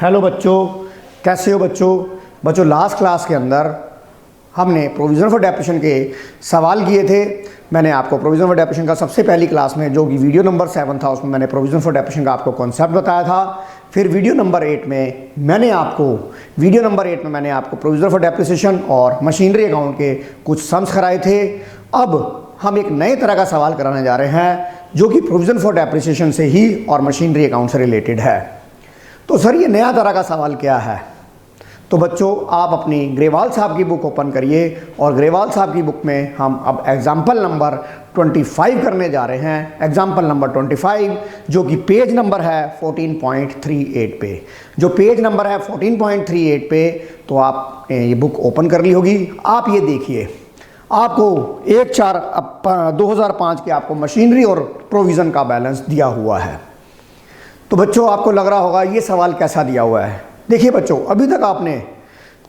Hello बच्चों, कैसे हो बच्चों लास्ट क्लास के अंदर हमने प्रोविज़न फॉर डेप्रिसिएशन के सवाल किए थे। मैंने आपको प्रोविज़न फॉर डेप्रिसिएशन का सबसे पहली क्लास में, जो कि वीडियो नंबर 7 था, उसमें मैंने प्रोविज़न फॉर डेप्रिसिएशन का आपको कॉन्सेप्ट बताया था। फिर वीडियो नंबर 8 में मैंने आपको प्रोविज़न फॉर डेप्रिसिएशन और मशीनरी अकाउंट के कुछ सम्स कराए थे। अब हम एक नए तरह का सवाल कराने जा रहे हैं जो कि प्रोविज़न फॉर डेप्रिसिएशन से ही और मशीनरी अकाउंट से रिलेटेड है। तो सर, ये नया तरह का सवाल क्या है? तो बच्चों, आप अपनी ग्रेवाल साहब की बुक ओपन करिए और ग्रेवाल साहब की बुक में हम अब एग्जाम्पल नंबर 25 करने जा रहे हैं। एग्जाम्पल नंबर 25 जो कि पेज नंबर है 14.38 पे। जो पेज नंबर है 14.38 पे, तो आप ये बुक ओपन कर ली होगी। आप ये देखिए, आपको 1/4/2005 के आपको मशीनरी और प्रोविज़न का बैलेंस दिया हुआ है। तो बच्चों, आपको लग रहा होगा ये सवाल कैसा दिया हुआ है। देखिए बच्चों, अभी तक आपने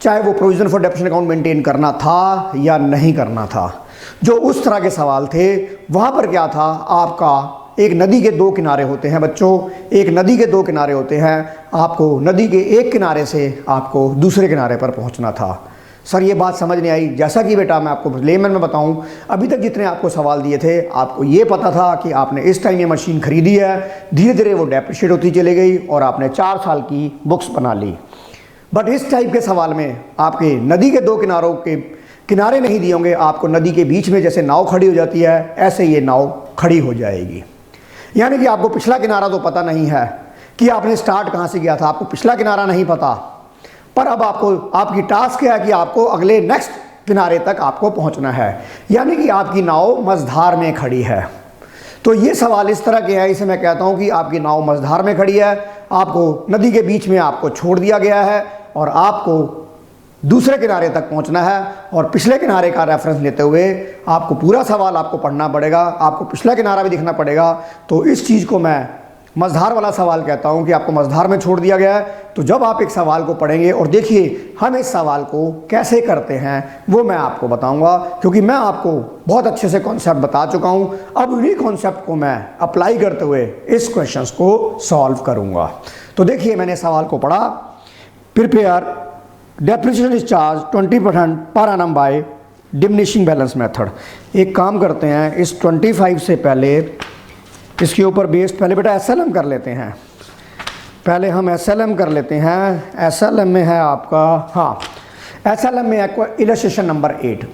चाहे वो provision for depreciation account maintain करना था या नहीं करना था, जो उस तरह के सवाल थे वहाँ पर क्या था, आपका एक नदी के दो किनारे होते हैं बच्चों, एक नदी के दो किनारे होते हैं। आपको नदी के एक किनारे से आपको दूसरे किनारे पर पहुँचना था। सर, ये बात समझ नहीं आई। जैसा कि बेटा मैं आपको लेमन में बताऊं, अभी तक जितने आपको सवाल दिए थे, आपको ये पता था कि आपने इस टाइम ये मशीन खरीदी है, धीरे धीरे वो डेप्रिशिएट होती चली गई और आपने 4 साल की बुक्स बना ली। बट इस टाइप के सवाल में आपके नदी के दो किनारों के किनारे नहीं दिए होंगे। आपको नदी के बीच में जैसे नाव खड़ी हो जाती है, ऐसे ये नाव खड़ी हो जाएगी। यानी कि आपको पिछला किनारा तो पता नहीं है कि आपने स्टार्ट कहाँ से किया था, आपको पिछला किनारा नहीं पता, पर अब आपकी टास्क है कि आपको अगले नेक्स्ट किनारे तक आपको पहुंचना है। यानी कि आपकी नाव मझधार में खड़ी है। तो ये सवाल इस तरह के है, इसे मैं कहता हूं कि आपकी नाव मझधार में खड़ी है, आपको नदी के बीच में आपको छोड़ दिया गया है और आपको दूसरे किनारे तक पहुंचना है। और पिछले किनारे का रेफरेंस लेते हुए आपको पूरा सवाल आपको पढ़ना पड़ेगा, आपको पिछला किनारा भी दिखना पड़ेगा। तो इस चीज़ को मैं मझधार वाला सवाल कहता हूं कि आपको मझधार में छोड़ दिया गया है। तो जब आप एक सवाल को पढ़ेंगे, और देखिए हम इस सवाल को कैसे करते हैं वो मैं आपको बताऊंगा, क्योंकि मैं आपको बहुत अच्छे से कॉन्सेप्ट बता चुका हूं। अब उन्हीं कॉन्सेप्ट को मैं अप्लाई करते हुए इस क्वेश्चंस को सॉल्व करूंगा। तो देखिए, मैंने सवाल को पढ़ा, prepare depreciation is charge 20% per annum by diminishing balance method. एक काम करते हैं, इस 25 से पहले इसके ऊपर बेस्ड पहले बेटा एसएलएम कर लेते हैं। पहले हम एसएलएम कर लेते हैं। एसएलएम में है आपका, हाँ, एसएलएम में आपको इलस्ट्रेशन नंबर 8।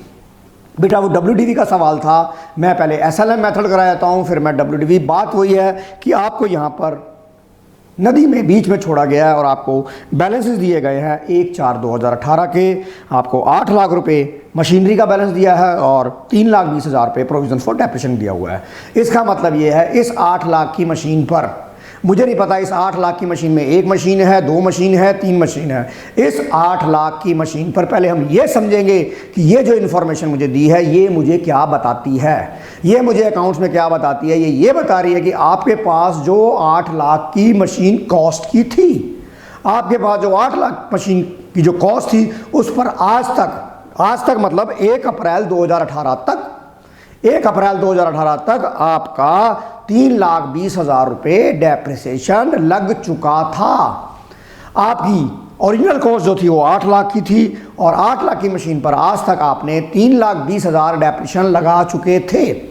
बेटा वो डब्ल्यूडीवी का सवाल था, मैं पहले एसएलएम मेथड कराया जाता हूँ, फिर मैं डब्ल्यूडीवी। बात वही है कि आपको यहाँ पर नदी में बीच में छोड़ा गया है और आपको बैलेंसेस दिए गए हैं 1/4/2018 के। आपको 8 लाख रुपए मशीनरी का बैलेंस दिया है और 3,20,000 रुपये प्रोविज़न फॉर डेप्रिसिएशन दिया हुआ है। इसका मतलब ये है, इस 8 लाख की मशीन पर, मुझे नहीं पता इस 8 लाख की मशीन में 1 मशीन है, 2 मशीन है, 3 मशीन है, इस 8 लाख की मशीन पर पहले हम ये समझेंगे कि ये जो इन्फॉर्मेशन मुझे दी है ये मुझे क्या बताती है, ये मुझे अकाउंट्स में क्या बताती है। ये बता रही है कि आपके पास जो 8 लाख की मशीन कॉस्ट की थी, आपके पास जो 8 लाख मशीन की जो कॉस्ट थी, उस पर आज तक मतलब 1 अप्रैल 2018 तक आपका 3,20,000 रुपये डेप्रिसिएशन लग चुका था। आपकी ओरिजिनल कॉस्ट जो थी वो 8 लाख की थी और 8 लाख की मशीन पर आज तक आपने 3,20,000 डेप्रिसिएशन लगा चुके थे।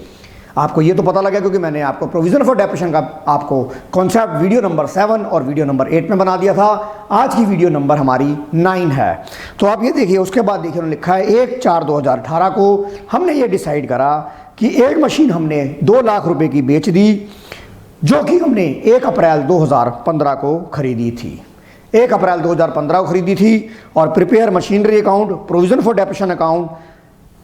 आपको ये तो पता लगा क्योंकि मैंने आपको प्रोविज़न फॉर डेप्रिसिएशन का आपको कॉन्सेप्ट वीडियो नंबर 7 और वीडियो नंबर 8 में बना दिया था। आज की वीडियो नंबर हमारी 9 है। तो आप ये देखिए, उसके बाद देखिए उन्होंने लिखा है 1/4/2018 को हमने ये डिसाइड करा कि एक मशीन हमने 2 लाख रुपए की बेच दी, जो कि हमने 1 अप्रैल 2015 को खरीदी थी। 1 अप्रैल 2015 को खरीदी थी। और prepare machinery account provision for depreciation account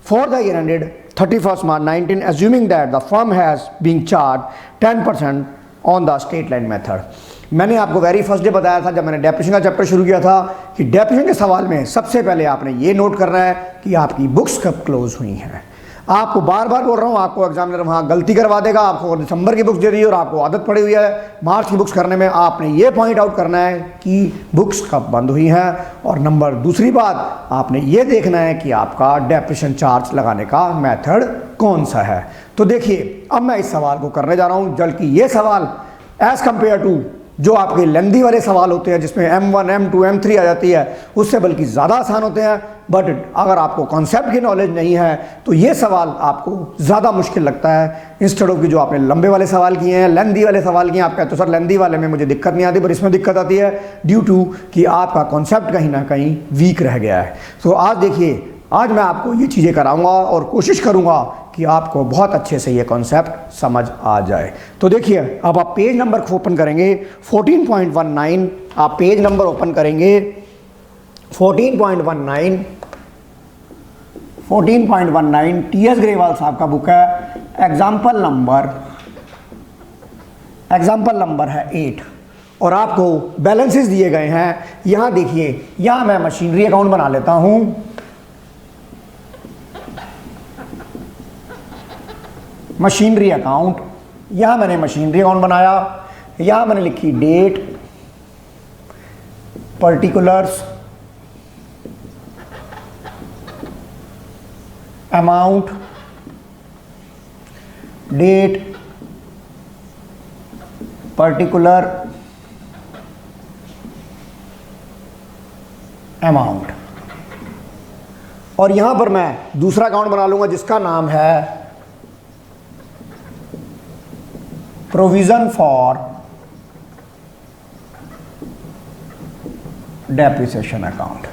for the year ended 31 March 19, assuming that the firm has been charged 10% on the straight line method। मैंने आपको वेरी फर्स्ट डे बताया था जब मैंने डेप्रिसिएशन का चैप्टर शुरू किया था कि डेप्रिसिएशन के सवाल में सबसे पहले आपने ये नोट करना है कि आपकी बुक्स कब क्लोज हुई हैं। आपको बार बार बोल रहा हूँ, आपको एग्जामिनर वहाँ गलती करवा देगा, आपको दिसंबर की बुक्स दे दी और आपको आदत पड़ी हुई है मार्च की बुक्स करने में। आपने ये पॉइंट आउट करना है कि बुक्स कब बंद हुई हैं। और नंबर दूसरी बात, आपने ये देखना है कि आपका डेप्रिसिएशन चार्ज लगाने का मेथड कौन सा है। तो देखिए अब मैं इस सवाल को करने जा रहा हूँ, बल्कि ये सवाल एज कंपेयर टू जो आपके लेंदी वाले सवाल होते हैं जिसमें M1, M2, M3 आ जाती है, उससे बल्कि ज़्यादा आसान होते हैं। बट अगर आपको कॉन्सेप्ट की नॉलेज नहीं है तो ये सवाल आपको ज़्यादा मुश्किल लगता है, इंस्टेड ऑफ कि जो आपने लंबे वाले सवाल किए हैं, लेंदी वाले सवाल किए हैं। आप कहते हो सर लेंदी वाले में मुझे दिक्कत नहीं आती, पर इसमें दिक्कत आती है ड्यू टू कि आपका कॉन्सेप्ट कहीं ना कहीं वीक रह गया है। तो आज देखिए, आज मैं आपको ये चीज़ें कराऊंगा और कोशिश करूंगा कि आपको बहुत अच्छे से ये कॉन्सेप्ट समझ आ जाए। तो देखिए, अब आप पेज नंबर ओपन करेंगे 14.19, आप पेज नंबर ओपन करेंगे 14.19 टी.एस. ग्रेवाल साहब का बुक है। एग्जाम्पल नंबर है 8 और आपको बैलेंसेस दिए गए हैं। यहाँ देखिए, यहाँ मैं मशीनरी अकाउंट बना लेता हूँ। मशीनरी अकाउंट, यहाँ मैंने मशीनरी अकाउंट बनाया, यहाँ मैंने लिखी date, particulars, amount, date, particular, amount, और यहां पर मैं दूसरा अकाउंट बना लूंगा जिसका नाम है provision for depreciation account.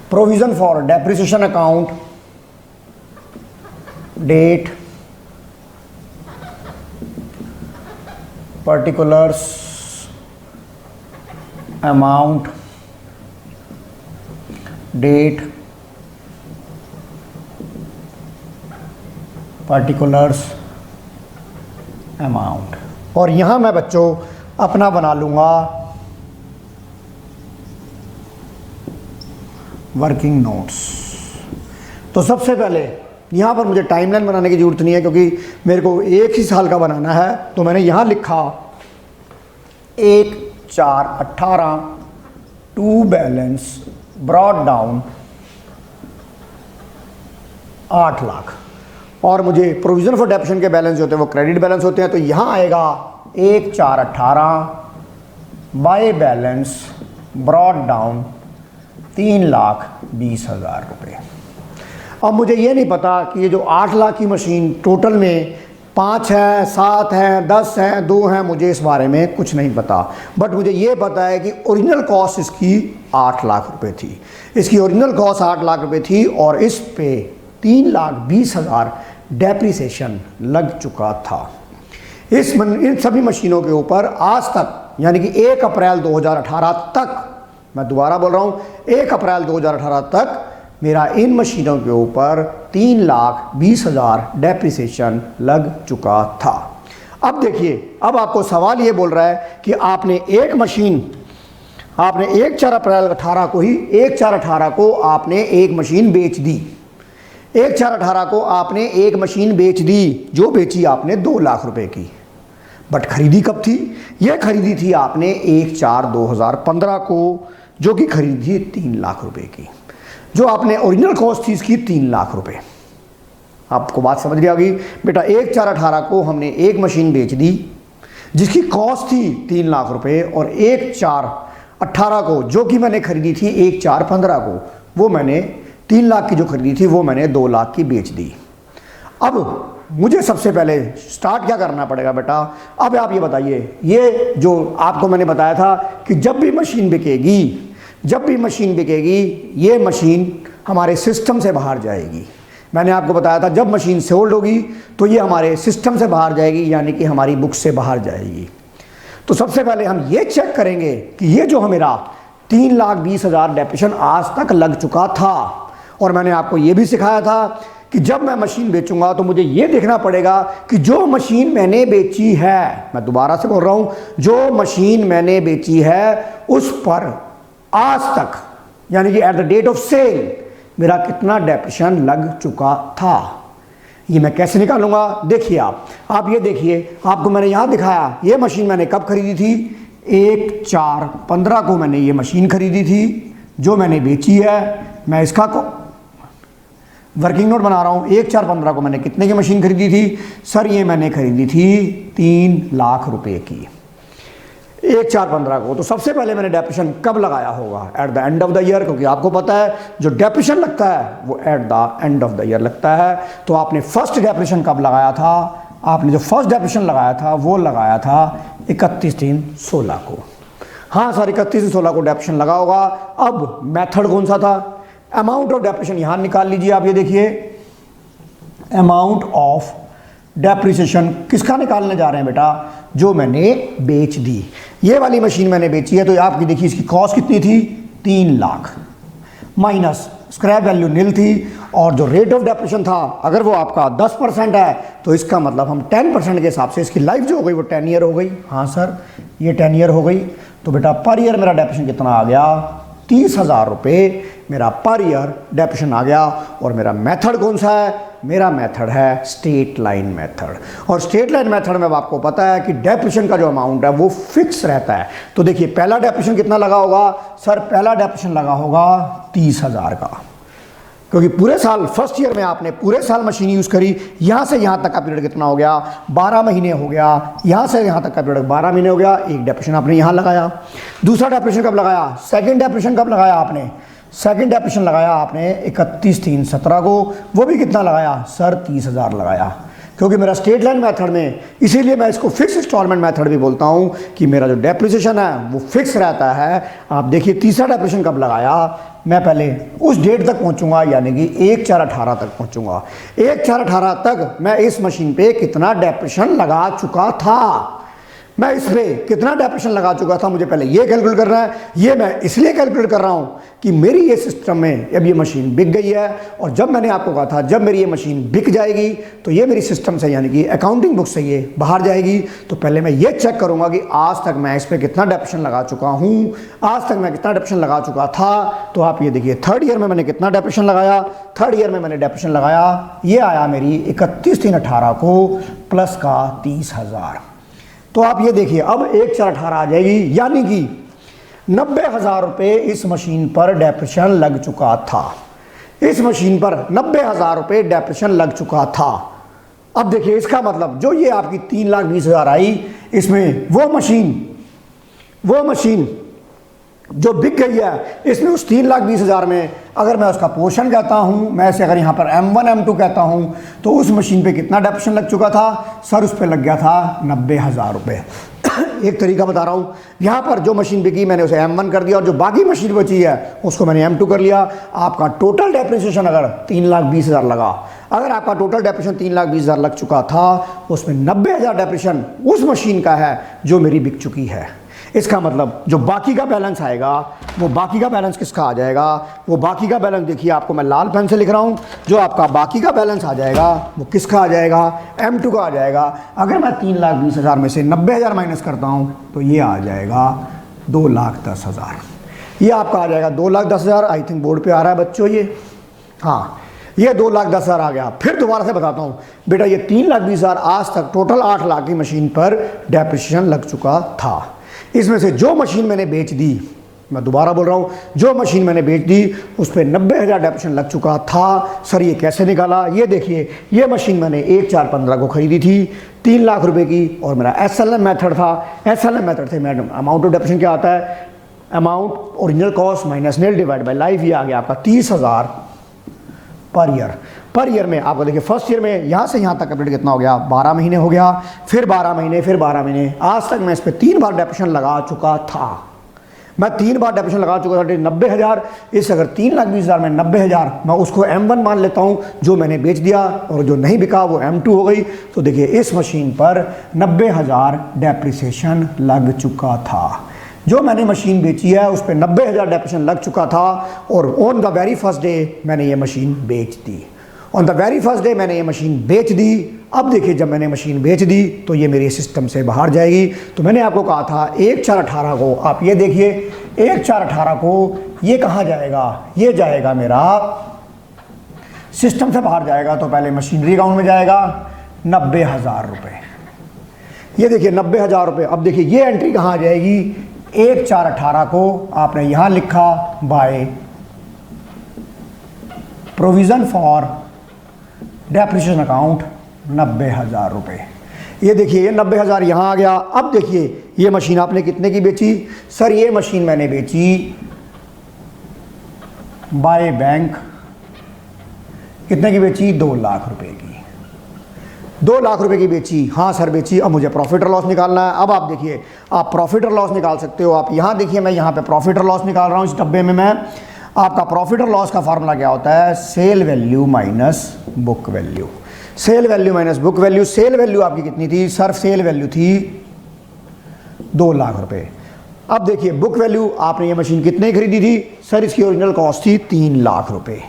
Provision for depreciation account, date, particulars, amount, date, particulars, amount, और यहाँ मैं बच्चों अपना बना लूँगा वर्किंग नोट्स। तो सबसे पहले यहाँ पर मुझे टाइमलाइन बनाने की ज़रूरत नहीं है क्योंकि मेरे को एक ही साल का बनाना है। तो मैंने यहाँ लिखा 1/4/18 to balance brought down 8 lakh, और मुझे प्रोविजन फॉर डेप्रिसिएशन के बैलेंस जो होते हैं वो क्रेडिट बैलेंस होते हैं। तो यहाँ आएगा 1/4/18 बाय बैलेंस ब्रॉड डाउन 3,20,000 रुपये। अब मुझे ये नहीं पता कि ये जो 8 लाख की मशीन टोटल में 5 है, 7 है, 10 है, 2 हैं, मुझे इस बारे में कुछ नहीं पता। बट मुझे ये पता है कि ओरिजिनल कॉस्ट इसकी 8 लाख रुपए थी। इसकी ओरिजिनल कॉस्ट 8 लाख रुपए थी और इस पे 3,20,000 डेप्रिसिएशन लग चुका था। इन सभी मशीनों के ऊपर आज तक, यानी कि 1 अप्रैल 2018 तक, मैं दोबारा बोल रहा हूँ, 1 अप्रैल 2018 तक मेरा इन मशीनों के ऊपर 3,20,000 डेप्रिसिएशन लग चुका था। अब देखिए, अब आपको सवाल ये बोल रहा है कि आपने 1/4 अप्रैल 18 को ही 1/4/18 को आपने एक मशीन बेच दी। 1/4/18 को आपने एक मशीन बेच दी, जो बेची आपने 2 लाख रुपए की। बट खरीदी कब थी? यह खरीदी थी आपने 1/4/2015 को, जो कि खरीदी थी 3 लाख रुपए की। जो आपने ओरिजिनल कॉस्ट थी इसकी 3 लाख रुपए। आपको बात समझ गई होगी बेटा। 1/4/18 को हमने एक मशीन बेच दी जिसकी कॉस्ट थी 3 लाख रुपए, और 1/4/18 को जो कि मैंने खरीदी थी 1/4/15 को, वो मैंने 3 लाख की जो खरीदी थी वो मैंने 2 लाख की बेच दी। अब मुझे सबसे पहले स्टार्ट क्या करना पड़ेगा बेटा? अब आप ये बताइए, ये जो आपको मैंने बताया था कि जब भी मशीन बिकेगी, ये मशीन हमारे सिस्टम से बाहर जाएगी। मैंने आपको बताया था जब मशीन सोल्ड होगी तो ये हमारे सिस्टम से बाहर जाएगी, यानी कि हमारी बुक से बाहर जाएगी। तो सबसे पहले हम ये चेक करेंगे कि ये जो मेरा 3,20,000 डेप्रिसिएशन आज तक लग चुका था, और मैंने आपको ये भी सिखाया था कि जब मैं मशीन बेचूंगा तो मुझे ये देखना पड़ेगा कि जो मशीन मैंने बेची है, मैं दोबारा से बोल रहा हूँ, जो मशीन मैंने बेची है उस पर आज तक, यानी कि at the date of sale, मेरा कितना डेप्रिसिएशन लग चुका था। ये मैं कैसे निकालूंगा? देखिए, आप ये देखिए, आपको मैंने यहाँ दिखाया ये मशीन मैंने कब खरीदी थी। 1/4/15 को मैंने ये मशीन खरीदी थी, जो मैंने बेची है। मैं इसका वर्किंग नोट बना रहा हूँ। 1/4/15 को मैंने कितने की मशीन खरीदी थी सर? ये मैंने खरीदी थी 3 लाख रुपए की 1/4/15 को। तो सबसे पहले मैंने डेप्रिसिएशन कब लगाया होगा? Eight the end of the year, क्योंकि आपको पता है जो डेप्रिसिएशन लगता है वो eight the end of the year लगता है। तो आपने फर्स्ट डेप्रिसिएशन कब लगाया था? आपने जो फर्स्ट डेप्रिसिएशन लगाया था वो लगाया था 31/3/16 को। हाँ सर, 31/16 को डेप्रिसिएशन लगा होगा। अब मेथड कौन सा था? अमाउंट ऑफ डेप्रिसिएशन यहां निकाल लीजिए आप। ये देखिए अमाउंट ऑफ डेप्रिसिएशन किसका निकालने जा रहे हैं बेटा? जो मैंने बेच दी, ये वाली मशीन मैंने बेची है, तो आपकी देखिए इसकी कॉस्ट कितनी थी? 3 लाख माइनस स्क्रैप वैल्यू नील थी, और जो रेट ऑफ डेप्रिसिएशन था अगर वो आपका 10% है तो इसका मतलब हम 10% के हिसाब से इसकी लाइफ जो हो गई वो 10 ईयर हो गई। हाँ सर, ये 10 ईयर हो गई। तो बेटा पर ईयर मेरा डेप्रिसिएशन कितना आ गया? 30,000 रुपये मेरा पर ईयर डेप्रिसिएशन आ गया। और मेरा मेथड कौन सा है? मेरा मेथड है स्ट्रेट लाइन मेथड। और स्ट्रेट लाइन मेथड में आपको पता है कि डेप्रिसिएशन का जो अमाउंट है वो फिक्स रहता है। तो देखिए पहला डेप्रिसिएशन कितना लगा होगा? सर पहला डेप्रिसिएशन लगा होगा 30,000 का, क्योंकि पूरे साल फर्स्ट ईयर में आपने पूरे साल मशीन यूज़ करी। यहाँ से यहाँ तक का पीरियड कितना हो गया? 12 महीने हो गया। यहाँ से यहाँ तक का पीरियड 12 महीने हो गया। एक डेप्रिसिएशन आपने यहाँ लगाया। दूसरा डेप्रिसिएशन कब लगाया? सेकंड डेप्रिसिएशन कब लगाया आपने? सेकंड डेप्रिसिएशन लगाया आपने 31/3/17 को। वो भी कितना लगाया? सर 30,000 लगाया, क्योंकि मेरा स्ट्रेट लाइन मेथड में, इसीलिए मैं इसको फिक्स इंस्टॉलमेंट मेथड भी बोलता हूँ कि मेरा जो डेप्रिसिएशन है वो फिक्स रहता है। आप देखिए तीसरा डेप्रिसिएशन कब लगाया? मैं पहले उस डेट तक पहुंचूंगा, यानी कि 1/4/18 तक पहुंचूंगा। 1/4/18 तक मैं इस मशीन पे कितना डेप्रिसिएशन लगा चुका था? मैं इस पे कितना डेप्रिसिएशन लगा चुका था मुझे पहले ये कैलकुलेट करना है। ये मैं इसलिए कैलकुलेट कर रहा हूँ कि मेरी ये सिस्टम में अब ये मशीन बिक गई है, और जब मैंने आपको कहा था जब मेरी ये मशीन बिक जाएगी तो ये मेरी सिस्टम से, यानी कि अकाउंटिंग बुक से ये बाहर जाएगी। तो पहले मैं ये चेक करूँगा कि आज तक मैं इस पर कितना डेप्रिसिएशन लगा चुका हूँ, आज तक मैं कितना डेप्रिसिएशन लगा चुका था। तो आप ये देखिए थर्ड ईयर में मैंने कितना डेप्रिसिएशन लगाया? थर्ड ईयर में मैंने डेप्रिसिएशन लगाया, ये आया मेरी 31/3/18 को प्लस का 30,000। तो आप ये देखिए अब 1/4/18 आ जाएगी, यानी कि 90,000 रुपये इस मशीन पर डेप्रिसिएशन लग चुका था। इस मशीन पर 90,000 रुपये डेप्रिसिएशन लग चुका था। अब देखिए इसका मतलब जो ये आपकी 3,20,000 आई, इसमें वो मशीन जो बिक गई है, इसमें उस 3,20,000 में अगर मैं उसका पोर्शन कहता हूँ, मैं इसे अगर यहाँ पर M1 M2 कहता हूँ, तो उस मशीन पे कितना डेप्रिसिएशन लग चुका था? सर उस पर लग गया था 90,000 रुपये। एक तरीका बता रहा हूँ, यहाँ पर जो मशीन बिकी मैंने उसे M1 कर दिया, और जो बाकी मशीन बची है उसको मैंने M2 कर लिया। आपका टोटल डेप्रिसिएशन अगर 3,20,000 लगा, अगर आपका टोटल डेप्रिसिएशन 3,20,000 लग चुका था, उसमें 90,000 डेप्रिसिएशन उस मशीन का है जो मेरी बिक चुकी है। इसका मतलब जो बाकी का बैलेंस आएगा, वो बाकी का बैलेंस किसका आ जाएगा? वो बाकी का बैलेंस देखिए आपको मैं लाल पेन से लिख रहा हूँ, जो आपका बाकी का बैलेंस आ जाएगा वो किसका आ जाएगा? M2 का आ जाएगा। अगर मैं 3,20,000 में से 90,000 माइनस करता हूँ तो ये आ जाएगा 2,10,000। ये आपका आ जाएगा 2,10,000। आई थिंक बोर्ड पे आ रहा है बच्चों ये, हाँ ये 2,10,000 आ गया। फिर दोबारा से बताता हूँ बेटा, ये 3,20,000 आज तक टोटल 8 लाख की मशीन पर डेप्रिसिएशन लग चुका था। इसमें से जो मशीन मैंने बेच दी, मैं दोबारा बोल रहा हूँ, जो मशीन मैंने बेच दी उस पर 90,000 डेप्रिसिएशन लग चुका था। सर ये कैसे निकाला? ये देखिए, ये मशीन मैंने 1/4/15 को खरीदी थी 3 लाख रुपए की, और मेरा SLM मेथड था। SLM मेथड थे मैडम, अमाउंट ऑफ डेप्रिसिएशन क्या आता है? Amount original cost minus nil divide by life. ये आ गया आपका 30,000 पर ईयर। पर ईयर में आपको देखिए फर्स्ट ईयर में यहाँ से यहाँ तक का पीरियड कितना हो गया? 12 महीने हो गया, फिर 12 महीने, फिर 12 महीने। आज तक मैं इस पर 3 बार डेप्रिसिएशन लगा चुका था। मैं 3 बार डेप्रिसिएशन लगा चुका था। 90,000 इस अगर 3,20,000 में 90,000 मैं उसको M1 मान लेता हूँ, जो मैंने बेच दिया, और जो नहीं बिका वो M2 हो गई। तो देखिए इस मशीन पर 90,000 डेप्रिसिएशन लग चुका था। जो मैंने मशीन बेची है उस पर 90,000 डेप्रिसिएशन लग चुका था, और on the very first day मैंने ये मशीन बेच दी। On the very first day मैंने ये मशीन बेच दी। अब देखिए जब मैंने मशीन बेच दी तो ये मेरे सिस्टम से बाहर जाएगी। तो मैंने आपको कहा था 1/4/18 को, आप ये देखिए 1/4/18 को ये कहाँ जाएगा? ये जाएगा मेरा सिस्टम से बाहर जाएगा। तो पहले मशीनरी अकाउंट में जाएगा 90,000 रुपये। ये देखिए 90,000 रुपये। अब देखिए ये एंट्री कहाँ आ जाएगी? 1/4/18 को आपने यहाँ लिखा by provision for depreciation account 90,000 रुपये। ये देखिए ये 90,000 यहाँ आ गया। अब देखिए ये मशीन आपने कितने की बेची? सर ये मशीन मैंने बेची बाय बैंक, कितने की बेची? 2 लाख रुपए की। 2 लाख रुपए की बेची, हाँ सर बेची। अब मुझे प्रॉफिट और लॉस निकालना है। अब आप देखिए, आप प्रॉफिट और लॉस निकाल सकते हो। आप यहाँ देखिए, मैं यहाँ पे प्रॉफिट और लॉस निकाल रहा हूँ इस डब्बे में। मैं आपका प्रॉफिट और लॉस का फार्मूला क्या होता है? Sale value minus book value. Sale value minus book value. Sale value आपकी कितनी थी? सर सेल वैल्यू थी 2 लाख रुपए। अब देखिए बुक वैल्यू, आपने ये मशीन कितने खरीदी थी? सर इसकी ओरिजिनल कॉस्ट थी 3 लाख रुपए।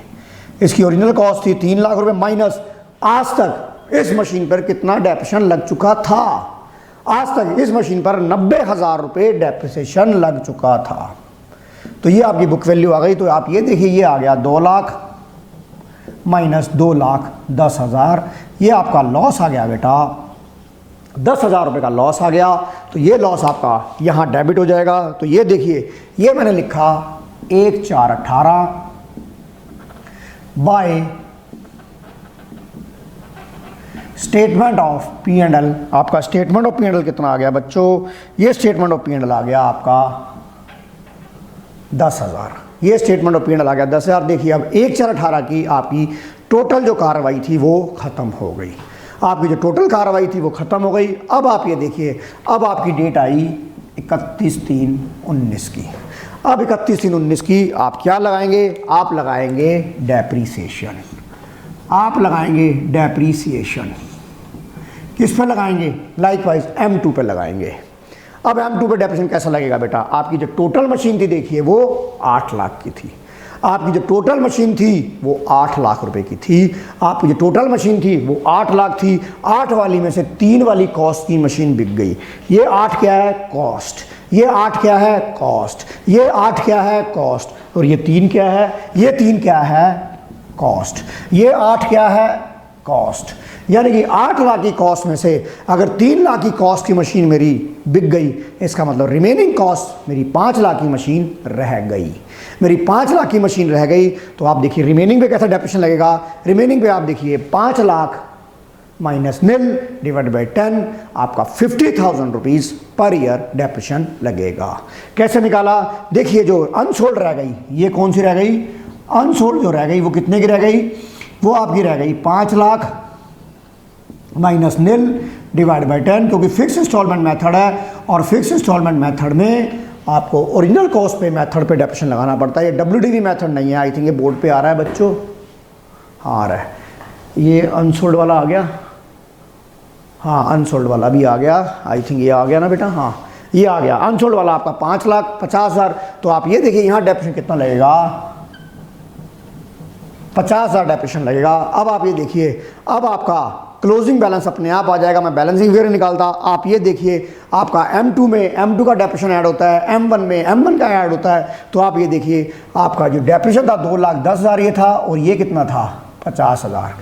इसकी ओरिजिनल कॉस्ट थी 3 लाख रुपए माइनस आज तक इस मशीन पर कितना डेप्रिसिएशन लग चुका था? आज तक इस मशीन पर 90,000 रुपये डेप्रिसिएशन लग चुका था। तो ये आपकी बुक वैल्यू आ गई। तो आप ये देखिए ये आ गया 2 लाख माइनस 2,10,000। ये आपका लॉस आ गया बेटा, 10,000 रुपये का लॉस आ गया। तो ये लॉस आपका यहाँ डेबिट हो जाएगा। तो ये देखिए ये मैंने लिखा 1,418 by statement of P and L. आपका statement of P and L कितना आ गया बच्चों? ये statement of P and L आ गया आपका 10,000। ये statement of P and L आ गया 10,000। देखिए अब 1,418 की आपकी टोटल जो कार्रवाई थी वो ख़त्म हो गई। आपकी जो टोटल कार्रवाई थी वो ख़त्म हो गई। अब आप ये देखिए, अब आपकी डेट आई 31/3/19 की। अब 31/3/19 की आप क्या लगाएंगे? आप लगाएंगे डेप्रीसिएशन। आप लगाएंगे डेप्रीसिएशन। किस पर लगाएंगे? लाइकवाइज M2 पे लगाएंगे। अब M2 पे डेप्रिसिएशन कैसा लगेगा बेटा? आपकी जो टोटल मशीन थी देखिए वो 8 लाख की थी। आपकी जो टोटल मशीन थी वो 8 लाख रुपए की थी। आपकी जो टोटल मशीन थी वो 8 लाख थी। 8 वाली में से 3 वाली कॉस्ट की मशीन बिक गई। ये 8 क्या है? कॉस्ट। ये 8 क्या है? कॉस्ट। ये 8 क्या है? कॉस्ट। और ये 3 क्या है? ये 3 क्या है? कॉस्ट। ये 8 क्या है? कॉस्ट। यानी कि 8 लाख की कॉस्ट में से अगर 3 लाख की कॉस्ट की मशीन मेरी बिक गई, इसका मतलब रिमेनिंग कॉस्ट मेरी 5 लाख की मशीन रह गई। मेरी 5 लाख की मशीन रह गई। तो आप देखिए रिमेनिंग पे कैसा डेप्रिसिएशन लगेगा? रिमेनिंग पे आप देखिए 5 lakh minus nil divide by 10, आपका 50,000 रुपीज़ पर ईयर डेप्रिसिएशन लगेगा। कैसे निकाला? देखिए जो अनसोल्ड रह गई, ये कौन सी रह गई? अनसोल्ड जो रह गई वो कितने की रह गई? वो आपकी रह गई 5 lakh minus nil divide by 10, क्योंकि फिक्स इंस्टॉलमेंट मेथड है और फिक्स इंस्टॉलमेंट मेथड में आपको ओरिजिनल कॉस्ट पे मेथड पे डेप्रिसिएशन लगाना पड़ता है। ये WDV मेथड नहीं है। आई थिंक ये बोर्ड पे आ रहा है बच्चों। हाँ आ रहा है। ये अनसोल्ड वाला आ गया। हाँ अनसोल्ड वाला भी आ गया। आई थिंक ये आ गया ना बेटा? हाँ ये आ गया। अनसोल्ड वाला आपका 5,50,000। तो आप ये देखिए यहाँ डेप्रिसिएशन कितना लगेगा? 50,000 डेप्रिसिएशन लगेगा। अब आप ये देखिए, अब आपका क्लोजिंग बैलेंस अपने आप आ जाएगा। मैं बैलेंसिंग फिगर निकालता। आप ये देखिए आपका M2 में M2 का डेप्रिसिएशन ऐड होता है, M1 में M1 का ऐड होता है। तो आप ये देखिए आपका जो डेप्रिसिएशन था 2,10,000 ये था, और ये कितना था? 50,000।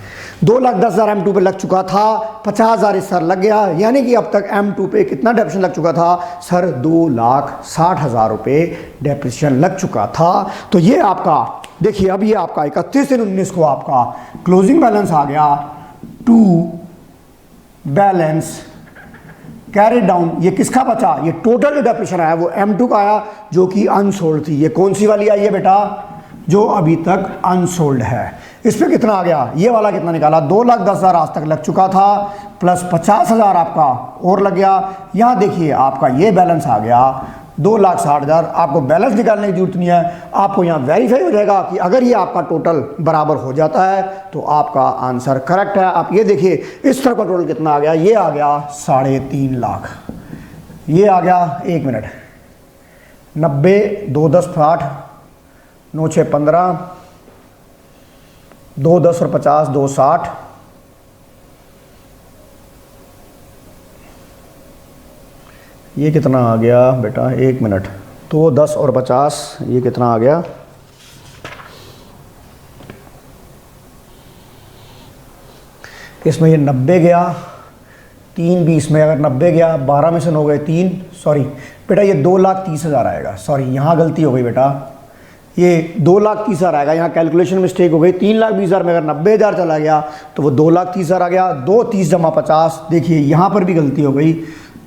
2,10,000 M2 पे लग चुका था, 50,000 इस सर लग गया। यानी कि अब तक M2 पे कितना डेप्रिसिएशन लग चुका था? सर 2,60,000 रुपये डेप्रिसिएशन लग चुका था। तो ये आपका देखिए, अब ये आपका 31/19 को आपका क्लोजिंग बैलेंस आ गया टू बैलेंस कैरी डाउन। ये किसका बचा? ये टोटल जो डेप्रिसिएशन आया वो M2 का आया, जो कि अनसोल्ड थी। ये कौन सी वाली आई है बेटा? जो अभी तक अनसोल्ड है। इस पे कितना आ गया? ये वाला कितना निकाला? 2,10,000 आज तक लग चुका था, प्लस 50,000 आपका और लग गया। यहाँ देखिए आपका ये बैलेंस आ गया 2,60,000। आपको बैलेंस निकालने की जरूरत नहीं है। आपको यहाँ वेरीफाई हो जाएगा कि अगर ये आपका टोटल बराबर हो जाता है तो आपका आंसर करेक्ट है। आप ये देखिए इस तरफ का टोटल कितना आ गया? ये आ गया 3.5 लाख। ये आ गया 1 मिनट 90 2 10 60 9 6 15 2 10 और 50 2 60। ये कितना आ गया बेटा? 1 मिनट 2 10 और 50, ये कितना आ गया? इसमें ये 90 गया, 3 20 में अगर 90 गया, 12 में से 9 गए 3, सॉरी बेटा ये 2,30,000 आएगा। सॉरी यहाँ गलती हो गई बेटा, ये 2,30,000 आएगा, यहाँ कैलकुलेशन मिस्टेक हो गई। 3,20,000 में अगर 90,000 चला गया तो वो 2,30,000 आ गया। 2,30 जमा 50, देखिए यहाँ पर भी गलती हो गई,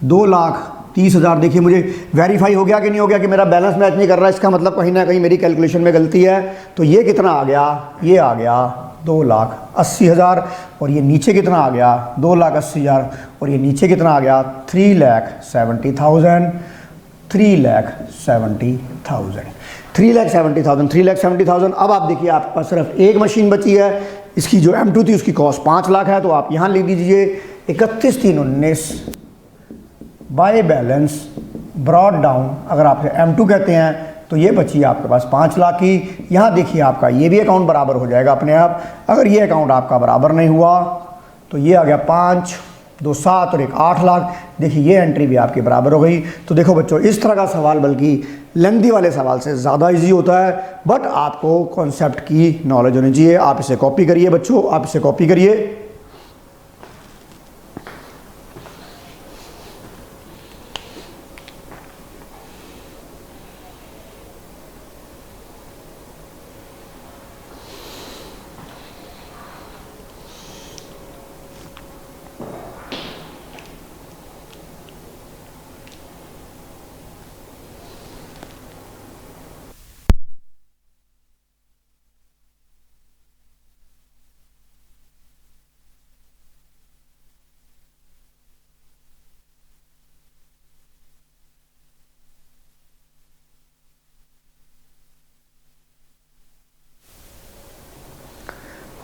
2,30,000। देखिए मुझे वेरीफाई हो गया कि नहीं हो गया कि मेरा बैलेंस मैच नहीं कर रहा, इसका मतलब कहीं ना कहीं मेरी कैलकुलेशन में गलती है। तो ये कितना आ गया, ये आ गया 2,80,000। और ये नीचे कितना आ गया, 2,80,000। और ये नीचे कितना आ गया, 3,70,000। 3,70,000। 3,70,000। अब आप देखिए आपके पास सिर्फ एक मशीन बची है, इसकी जो M2 थी उसकी कॉस्ट 5 लाख है। तो आप यहाँ लिख दीजिए 31/3/19 बाय बैलेंस ब्रॉड डाउन। अगर आप M2 कहते हैं तो ये बची है आपके पास 5 लाख की। यहाँ देखिए आपका ये भी अकाउंट बराबर हो जाएगा अपने आप। अगर ये अकाउंट आपका बराबर नहीं हुआ तो ये आ गया 5, 2 7 और 1 8 लाख। देखिए ये एंट्री भी आपकी बराबर हो गई। तो देखो बच्चों, इस तरह का सवाल बल्कि लेंथी वाले सवाल से ज़्यादा इजी होता है, बट आपको कॉन्सेप्ट की नॉलेज होनी चाहिए। आप इसे कॉपी करिए बच्चों, आप इसे कॉपी करिए।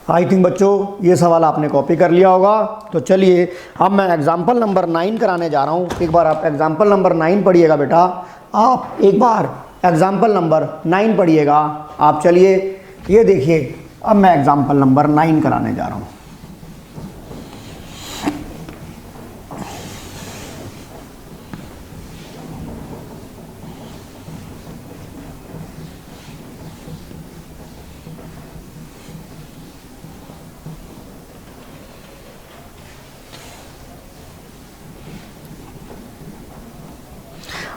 आई थिंक बच्चों ये सवाल आपने कॉपी कर लिया होगा। तो चलिए अब मैं एग्जाम्पल नंबर 9 कराने जा रहा हूँ। एक बार आप एग्जाम्पल नंबर 9 पढ़िएगा बेटा, आप एक बार एग्जाम्पल नंबर 9 पढ़िएगा आप। चलिए ये देखिए, अब मैं एग्जाम्पल नंबर 9 कराने जा रहा हूँ।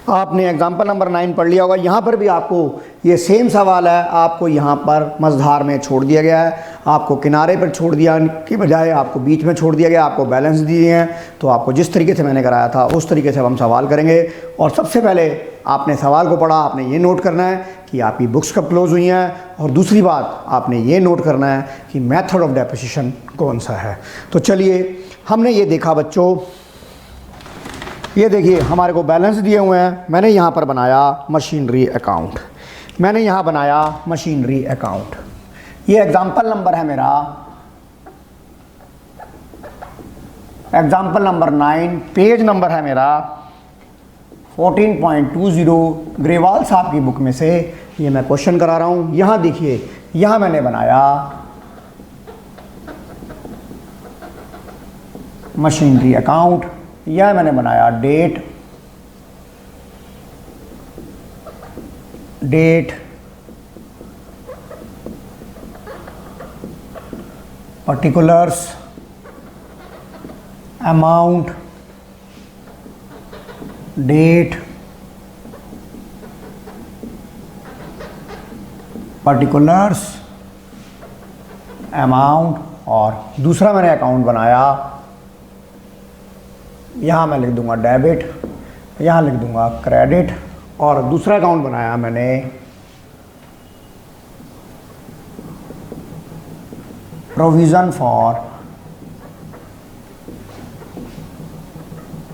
आपने एग्जाम्पल नंबर 9 पढ़ लिया होगा। यहाँ पर भी आपको ये सेम सवाल है, आपको यहाँ पर मझधार में छोड़ दिया गया है, आपको किनारे पर छोड़ दिया की बजाय आपको बीच में छोड़ दिया गया, आपको बैलेंस दिए हैं। तो आपको जिस तरीके से मैंने कराया था उस तरीके से हम सवाल करेंगे। और सबसे पहले आपने सवाल को पढ़ा, आपने ये नोट करना है कि आपकी बुक्स कब क्लोज हुई हैं। और दूसरी बात आपने ये नोट करना है कि मेथड ऑफ डेप्रिसिएशन कौन सा है। तो चलिए हमने ये देखा बच्चों, ये देखिए हमारे को बैलेंस दिए हुए हैं। मैंने यहाँ पर बनाया मशीनरी अकाउंट, मैंने यहाँ बनाया मशीनरी अकाउंट। ये एग्जाम्पल नंबर है मेरा, एग्जाम्पल नंबर 9, पेज नंबर है मेरा 14.20 ग्रेवाल साहब की बुक में से। ये मैं क्वेश्चन करा रहा हूँ। यहाँ देखिए, यहाँ मैंने बनाया मशीनरी अकाउंट, यह मैंने बनाया date particulars amount date particulars amount. और दूसरा मैंने अकाउंट बनाया, यहाँ मैं लिख दूंगा डेबिट, यहाँ लिख दूंगा क्रेडिट। और दूसरा अकाउंट बनाया मैंने provision for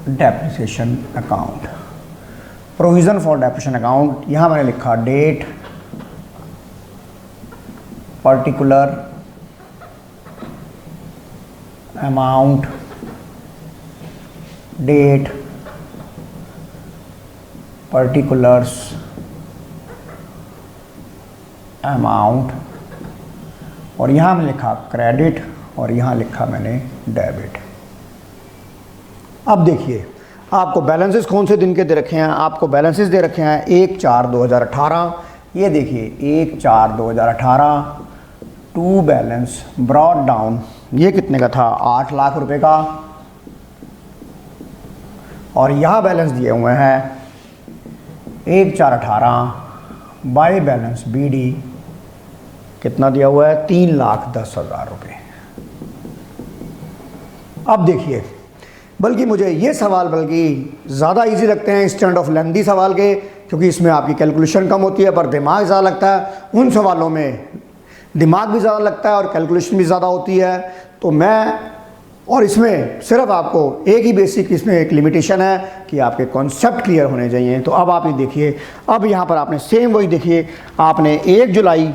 depreciation account. Provision for depreciation account, यहाँ मैंने लिखा date particular amount date particulars amount. और यहाँ मैंने लिखा क्रेडिट और यहाँ लिखा मैंने डेबिट। अब देखिए आपको बैलेंसेस कौन से दिन के दे रखे हैं। आपको बैलेंसेस दे रखे हैं 1/4/2018। ये देखिए 1/4/2018 टू बैलेंस ब्रॉड डाउन, ये कितने का था, 8 लाख रुपए का। और यहाँ बैलेंस दिए हुए हैं 1/4/18 बाय बैलेंस BD कितना दिया हुआ है, 3,10,000 रुपये। अब देखिए, बल्कि मुझे ये सवाल ज़्यादा इजी लगते हैं स्टैंड ऑफ लेंथी सवाल के, क्योंकि इसमें आपकी कैलकुलेशन कम होती है पर दिमाग ज़्यादा लगता है। उन सवालों में दिमाग भी ज़्यादा लगता है और कैलकुलेशन भी ज़्यादा होती है। तो और इसमें सिर्फ आपको एक ही बेसिक इसमें एक लिमिटेशन है कि आपके कॉन्सेप्ट क्लियर होने चाहिए। तो अब आप ये देखिए, अब यहाँ पर आपने सेम वही देखिए, आपने 1 जुलाई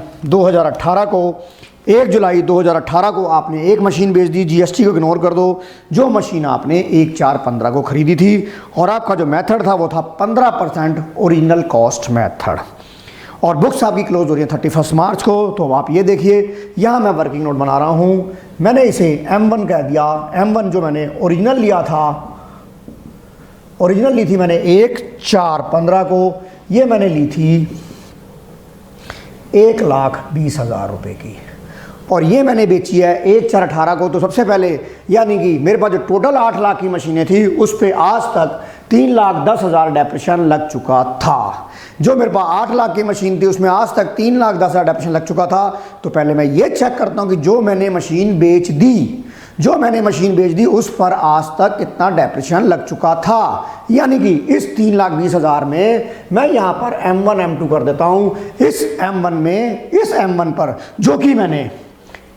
2018 को आपने एक मशीन बेच दी, GST को इग्नोर कर दो। जो मशीन आपने 1/4/15 को ख़रीदी थी और आपका जो मेथड था वो था 15% ओरिजिनल कॉस्ट मेथड, और बुक्स आपकी क्लोज हो रही है 31 मार्च को। तो आप ये देखिए, यहाँ मैं वर्किंग नोट बना रहा हूँ, मैंने इसे M1 कह दिया। M1 जो मैंने ओरिजिनल लिया था, ओरिजिनल ली थी मैंने 1/4/15 को, ये मैंने ली थी 1,20,000 रुपये की, और ये मैंने बेची है 1/4/18 को। तो सबसे पहले यानी कि मेरे पास जो टोटल 8 लाख की मशीनें थी उस पे आज तक 3,10,000 डेप्रेशन लग चुका था। जो मेरे पास 8 लाख की मशीन थी उसमें आज तक 3,10,000 डेप्रेशन लग चुका था। तो पहले मैं ये चेक करता हूँ कि जो मैंने मशीन बेच दी उस पर आज तक कितना डेप्रेशन लग चुका था। यानी कि इस 3,20,000 में मैं यहाँ पर M1 M2 कर देता हूँ। इस M1 पर जो कि मैंने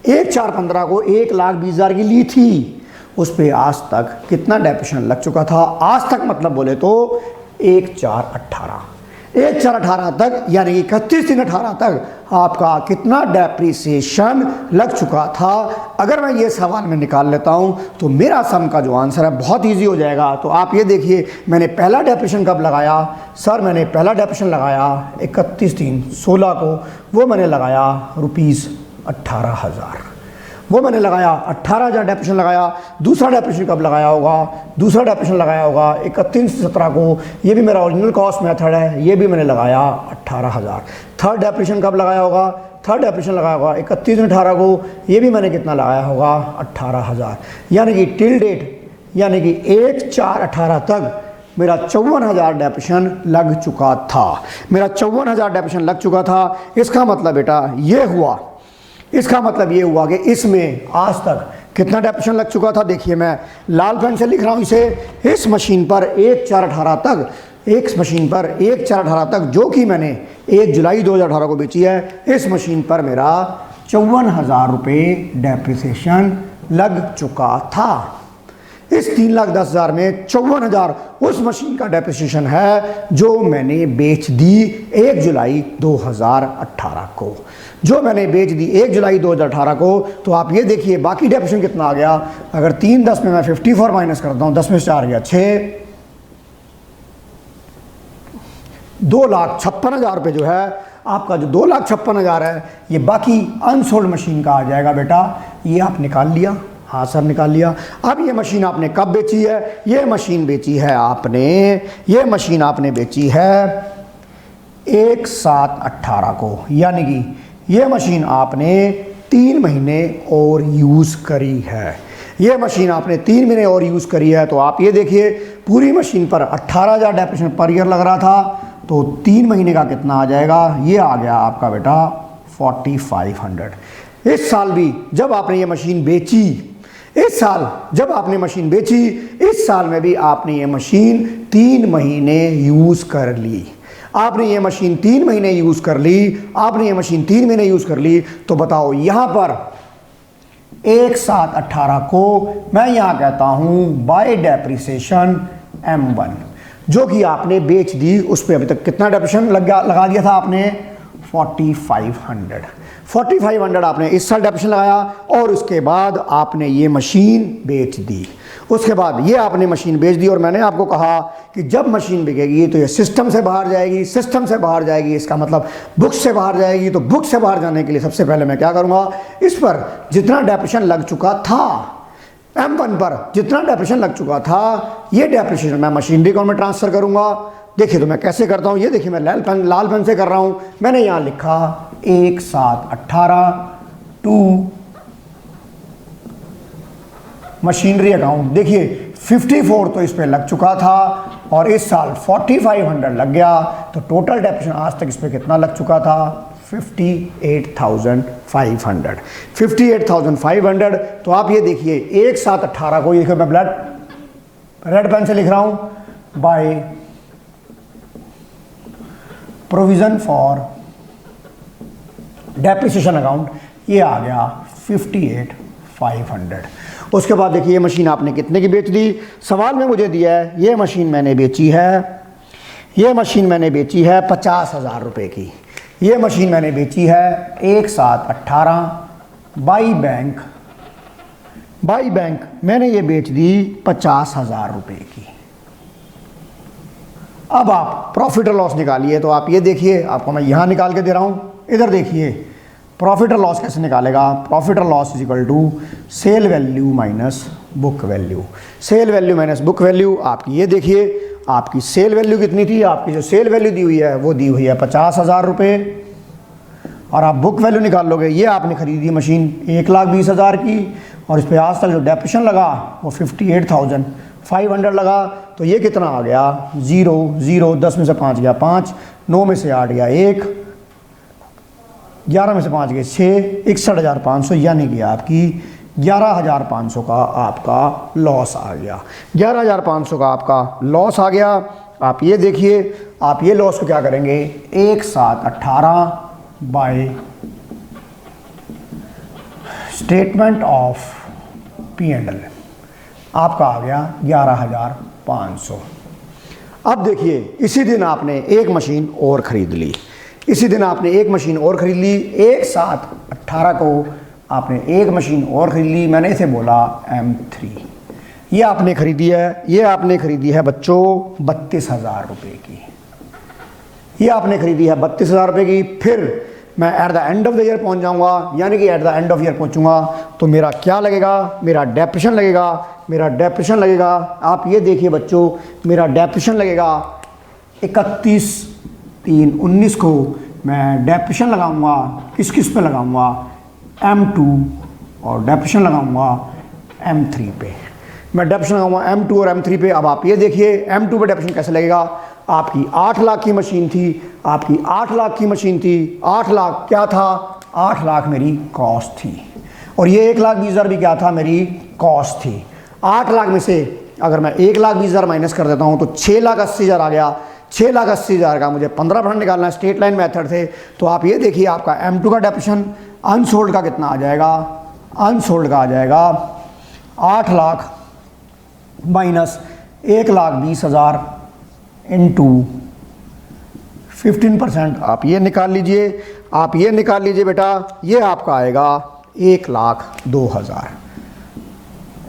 1/4/15 को 1,20,000 की ली थी, उस पे आज तक कितना डेप्रेशन लग चुका था। आज तक मतलब बोले तो 1/4/18 तक, यानी कि 31 दिन 18 तक आपका कितना डेप्रिसिएशन लग चुका था। अगर मैं ये सवाल में निकाल लेता हूँ तो मेरा सम का जो आंसर है बहुत इजी हो जाएगा। तो आप ये देखिए, मैंने पहला डेप्रिसिएशन कब लगाया सर, मैंने पहला डेप्रिसिएशन लगाया 31/3/16 को, वो मैंने लगाया ₹18,000, वो मैंने लगाया 18,000 डेप्रिसिएशन लगाया। दूसरा डेप्रिसिएशन कब लगाया होगा, दूसरा डेप्रिसिएशन लगाया होगा 31/17 को, ये भी मेरा ओरिजिनल कॉस्ट मेथड है, ये भी मैंने लगाया 18,000। थर्ड डेप्रिसिएशन कब लगाया होगा, थर्ड डेप्रिसिएशन लगाया होगा 31/18 को, ये भी मैंने कितना लगाया होगा 18,000। यानी कि टिल डेट, यानी कि 1/4/18 तक मेरा 54,000 डेप्रिसिएशन लग चुका था। मेरा 54,000 डेप्रिसिएशन लग चुका था। इसका मतलब बेटा ये हुआ, इसका मतलब ये हुआ कि इसमें आज तक कितना डेप्रिसिएशन लग चुका था। देखिए, मैं लाल पेन से लिख रहा हूँ इसे। इस मशीन पर 1/4/18 तक, एक मशीन पर 1/4/18 तक जो कि मैंने 1 जुलाई 2018 को बेची है, इस मशीन पर मेरा 54,000 रुपये डेप्रिसिएशन लग चुका था। इस 3,10,000 में 54,000 उस मशीन का डेप्रिसिएशन है जो मैंने बेच दी 1 जुलाई 2018 को, जो मैंने बेच दी 1 जुलाई 2018 को। तो आप ये देखिए बाकी डेप्रिसिएशन कितना आ गया। अगर 3/10 में मैं 54 माइनस करता हूँ, 10 में से 4 गया 6, 2,56,000 रुपये जो है आपका, जो 2,56,000 है, ये बाकी अनसोल्ड मशीन का आ जाएगा बेटा। ये आप निकाल लिया, हाँ सर निकाल लिया। अब ये मशीन आपने कब बेची है, ये मशीन बेची है आपने, ये मशीन आपने बेची है 1/7/18 को, यानी कि ये मशीन आपने 3 महीने और यूज़ करी है। ये मशीन आपने 3 महीने और यूज़ करी है। तो आप ये देखिए, पूरी मशीन पर 18,000 डेप्रिसिएशन पर ईयर लग रहा था, तो 3 महीने का कितना आ जाएगा, ये आ गया आपका बेटा 4,500। इस साल भी जब आपने ये मशीन बेची, इस साल जब आपने मशीन बेची, इस साल में भी आपने ये मशीन 3 महीने यूज़ कर ली। आपने ये मशीन 3 महीने यूज़ कर ली, आपने ये मशीन 3 महीने यूज़ कर ली। तो बताओ यहाँ पर 1/7/18 को मैं यहाँ कहता हूँ बाय डेप्रिसिएशन M1, जो कि आपने बेच दी, उस पर अभी तक कितना डेप्रिसिएशन लगा दिया था आपने 4,500 आपने इस साल डेप्रिसिएशन लगाया, और उसके बाद आपने ये मशीन बेच दी। उसके बाद ये आपने मशीन बेच दी, और मैंने आपको कहा कि जब मशीन बिकेगी तो ये सिस्टम से बाहर जाएगी, सिस्टम से बाहर जाएगी, इसका मतलब बुक से बाहर जाएगी। तो बुक से बाहर जाने के लिए सबसे पहले मैं क्या करूँगा, इस पर जितना डेप्रिसिएशन लग चुका था, M1 पर जितना डेप्रिसिएशन लग चुका था, ये डेप्रिसिएशन मैं मशीनरी अकाउंट में ट्रांसफ़र करूँगा। देखिए तो मैं कैसे करता हूँ, ये देखिए मैं लाल पेन से कर रहा हूँ। मैंने यहाँ लिखा 1/7/18 टू मशीनरी अकाउंट। देखिए 54 तो इस पे लग चुका था और इस साल 4500 लग गया, तो टोटल डेप्रिसिएशन आज तक इस पे कितना लग चुका था? 58,500। 58,500। तो आप ये देखिए 1/7/18 को, ये देखिए मैं ब्लड रेड पेन से लिख रहा हूँ, by provision for depreciation account, ये आ गया 58,500। उसके बाद देखिए ये मशीन आपने कितने की बेच दी? सवाल में मुझे दिया है ये मशीन मैंने बेची है, ये मशीन मैंने बेची है 50,000 रुपये की। ये मशीन मैंने बेची है 1/7/18 बाई बैंक मैंने ये बेच दी 50,000 रुपये की। अब आप प्रॉफिट और लॉस निकालिए, तो आप ये देखिए, आपको मैं यहाँ निकाल के दे रहा हूँ, इधर देखिए प्रॉफिट और लॉस कैसे निकालेगा। प्रॉफिट और loss is equal to sale value minus book value. Sale value minus book value, आपकी ये देखिए आपकी सेल वैल्यू कितनी थी? आपकी जो सेल वैल्यू दी हुई है वो दी हुई है 50,000 रुपये, और आप बुक वैल्यू निकाल लोगे। ये आपने खरीदी मशीन 1,20,000 की, और इस पर आज तक जो डेप्रिसिएशन लगा वो 58,500 लगा। तो ये कितना आ गया? 0 0, 10 में से 5 गया 5, 9 में से 8 गया 1, 11 में से 5 गए 6, 61,500, यानी कि आपकी 11,500 का आपका लॉस आ गया। 11,500 का आपका लॉस आ गया। आप ये देखिए, आप ये लॉस को क्या करेंगे? 1/7/18 बाय स्टेटमेंट ऑफ P&L, आपका आ गया 11,500। अब देखिए इसी दिन आपने एक मशीन और ख़रीद ली, इसी दिन आपने एक मशीन और ख़रीद ली। 1/7/18 को आपने एक मशीन और ख़रीद ली, मैंने इसे बोला M3। ये आपने ख़रीदी है, ये आपने ख़रीदी है बच्चों 32,000 रुपये की। ये आपने ख़रीदी है 32,000 रुपये की। फिर मैं at the end of the year पहुंच जाऊंगा, यानी कि at the end of year पहुंचूंगा, तो मेरा क्या लगेगा? मेरा डेप्रिसिएशन लगेगा। मेरा डेप्रिसिएशन लगेगा, आप ये देखिए बच्चों, मेरा डेप्रिसिएशन लगेगा 31/3/19 को मैं डेप्रिसिएशन लगाऊंगा। किस पे लगाऊंगा? M2, और डेप्रिसिएशन लगाऊंगा M3 पे। मैं डेप्रिसिएशन लगाऊंगा M2 और M3 पे। अब आप ये देखिए M2 पे डेप्रिसिएशन कैसे लगेगा? आपकी 8 लाख की मशीन थी, आपकी 8 लाख की मशीन थी। 8 लाख क्या था? 8 लाख मेरी कॉस्ट थी, और ये 1,20,000 भी क्या था? मेरी कॉस्ट थी। 8 लाख में से अगर मैं 1,20,000 माइनस कर देता हूँ तो 6,80,000 आ गया। 6,80,000 का मुझे 15% निकालना है, स्ट्रेट लाइन मेथड थे। तो आप ये देखिए आपका M2 का डेप्रिसिएशन अनसोल्ड का कितना आ जाएगा? अनसोल्ड का आ जाएगा 8 लाख माइनस 1,20,000 इंटू 15%। आप ये निकाल लीजिए, आप ये निकाल लीजिए बेटा, ये आपका आएगा 1,02,000।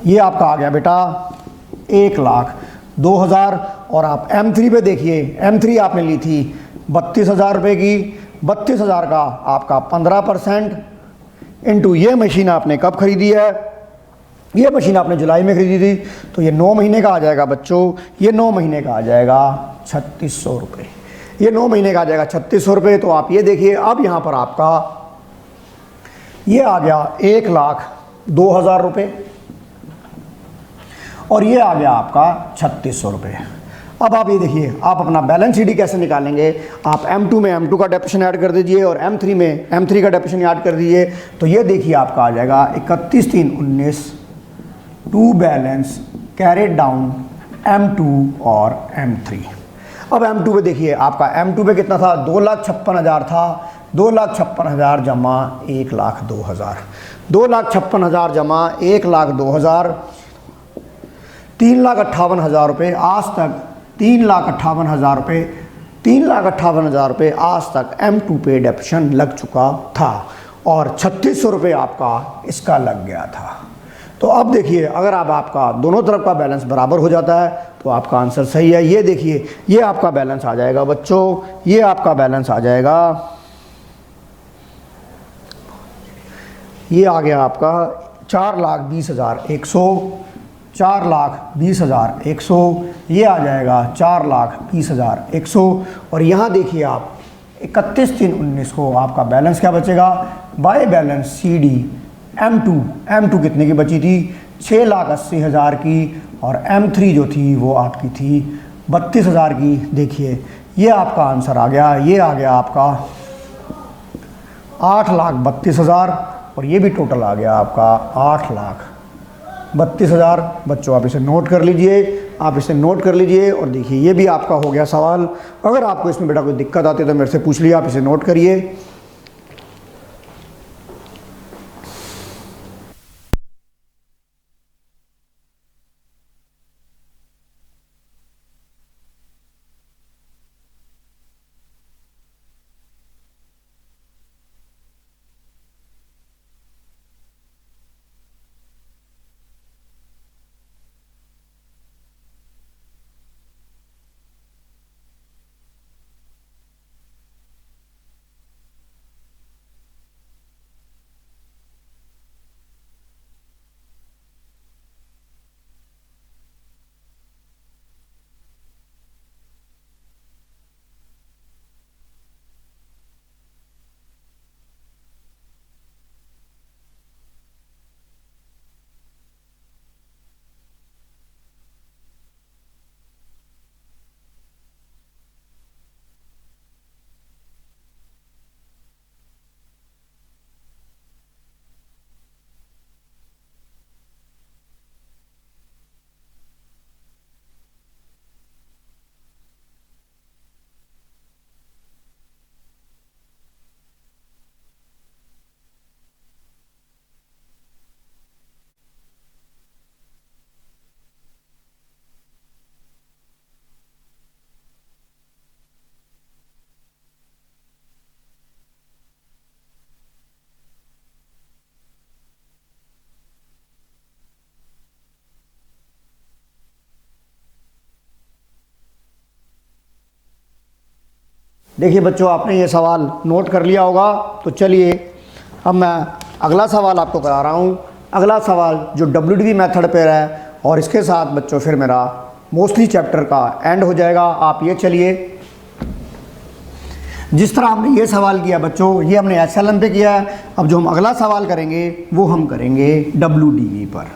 ये आपका आ गया बेटा 1,02,000। और आप M3 पे देखिए, M3 आपने ली थी 32,000 रुपये की। 32,000 का आपका 15% इंटू ये मशीन आपने कब खरीदी है? ये मशीन आपने जुलाई में खरीदी थी, तो ये 9 महीने का आ जाएगा बच्चों। ये 9 महीने का आ जाएगा 3,600 रुपये। ये 9 महीने का आ जाएगा 3,600 रुपये। तो आप ये देखिए, अब यहाँ पर आपका ये आ गया 1,02,000 रुपये, और ये आ गया आपका 3,600 रुपये। अब आप ये देखिए, आप अपना बैलेंस शीट कैसे निकालेंगे? आप M2 में M2 का डेप्रिसिएशन ऐड कर दीजिए, और M3 में M3 का डेप्रिसिएशन ऐड कर दीजिए। तो ये देखिए आपका आ जाएगा 31/3/19 to balance carried down M2 और M3। अब M2 पे देखिए, आपका M2 पे कितना था? 2,56,000 था। 2,56,000 जमा 1,02,000, 2,56,000 जमा 1,02,000, 3,58,000 रुपये आज तक। 3,58,000 रुपये, 3,58,000 रुपये आज तक M2 पे डेप्रिसिएशन लग चुका था, और 3,600 रुपये आपका इसका लग गया था। तो अब देखिए, अगर अब आपका दोनों तरफ का बैलेंस बराबर हो जाता है तो आपका आंसर सही है। ये देखिए, ये आपका बैलेंस आ जाएगा बच्चों, ये आपका बैलेंस आ जाएगा, ये आ गया आपका 4,20,100, 4,20,100, ये आ जाएगा 4,20,100। और यहाँ देखिए आप 31/3/19 को आपका बैलेंस क्या बचेगा? बाय बैलेंस CD M2 कितने की बची थी? 6,80,000 की, और M3 जो थी वो आपकी थी 32,000 की। देखिए ये आपका आंसर आ गया, ये आ गया आपका 8,32,000, और ये भी टोटल आ गया आपका 8,32,000। बच्चों आप इसे नोट कर लीजिए, आप इसे नोट कर लीजिए, और देखिए ये भी आपका हो गया सवाल। अगर आपको इसमें बेटा कोई दिक्कत आती है तो मेरे से पूछ लिया, आप इसे नोट करिए। देखिए बच्चों आपने ये सवाल नोट कर लिया होगा, तो चलिए अब मैं अगला सवाल आपको करा रहा हूँ। अगला सवाल जो WDV मेथड पर है, और इसके साथ बच्चों फिर मेरा मोस्टली चैप्टर का एंड हो जाएगा। आप ये चलिए, जिस तरह हमने ये सवाल किया बच्चों, ये हमने SLM पे किया है। अब जो हम अगला सवाल करेंगे वो हम करेंगे WDV पर।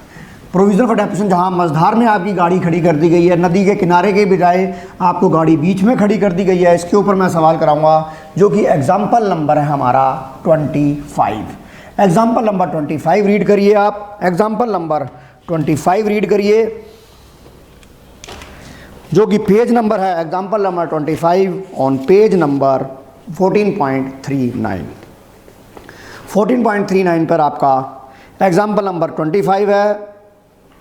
प्रोविजन फॉर डेपोजिशन, जहाँ मझधार में आपकी गाड़ी खड़ी कर दी गई है, नदी के किनारे के बजाय आपको गाड़ी बीच में खड़ी कर दी गई है, इसके ऊपर मैं सवाल कराऊंगा, जो कि एग्जाम्पल नंबर है हमारा 25। एग्जाम्पल नंबर 25 रीड करिए आप। एग्जाम्पल नंबर 25 रीड करिए, जो कि पेज नंबर है example number 25 on page number 14.39। 14.39 पर आपका एग्जाम्पल नंबर 25 है।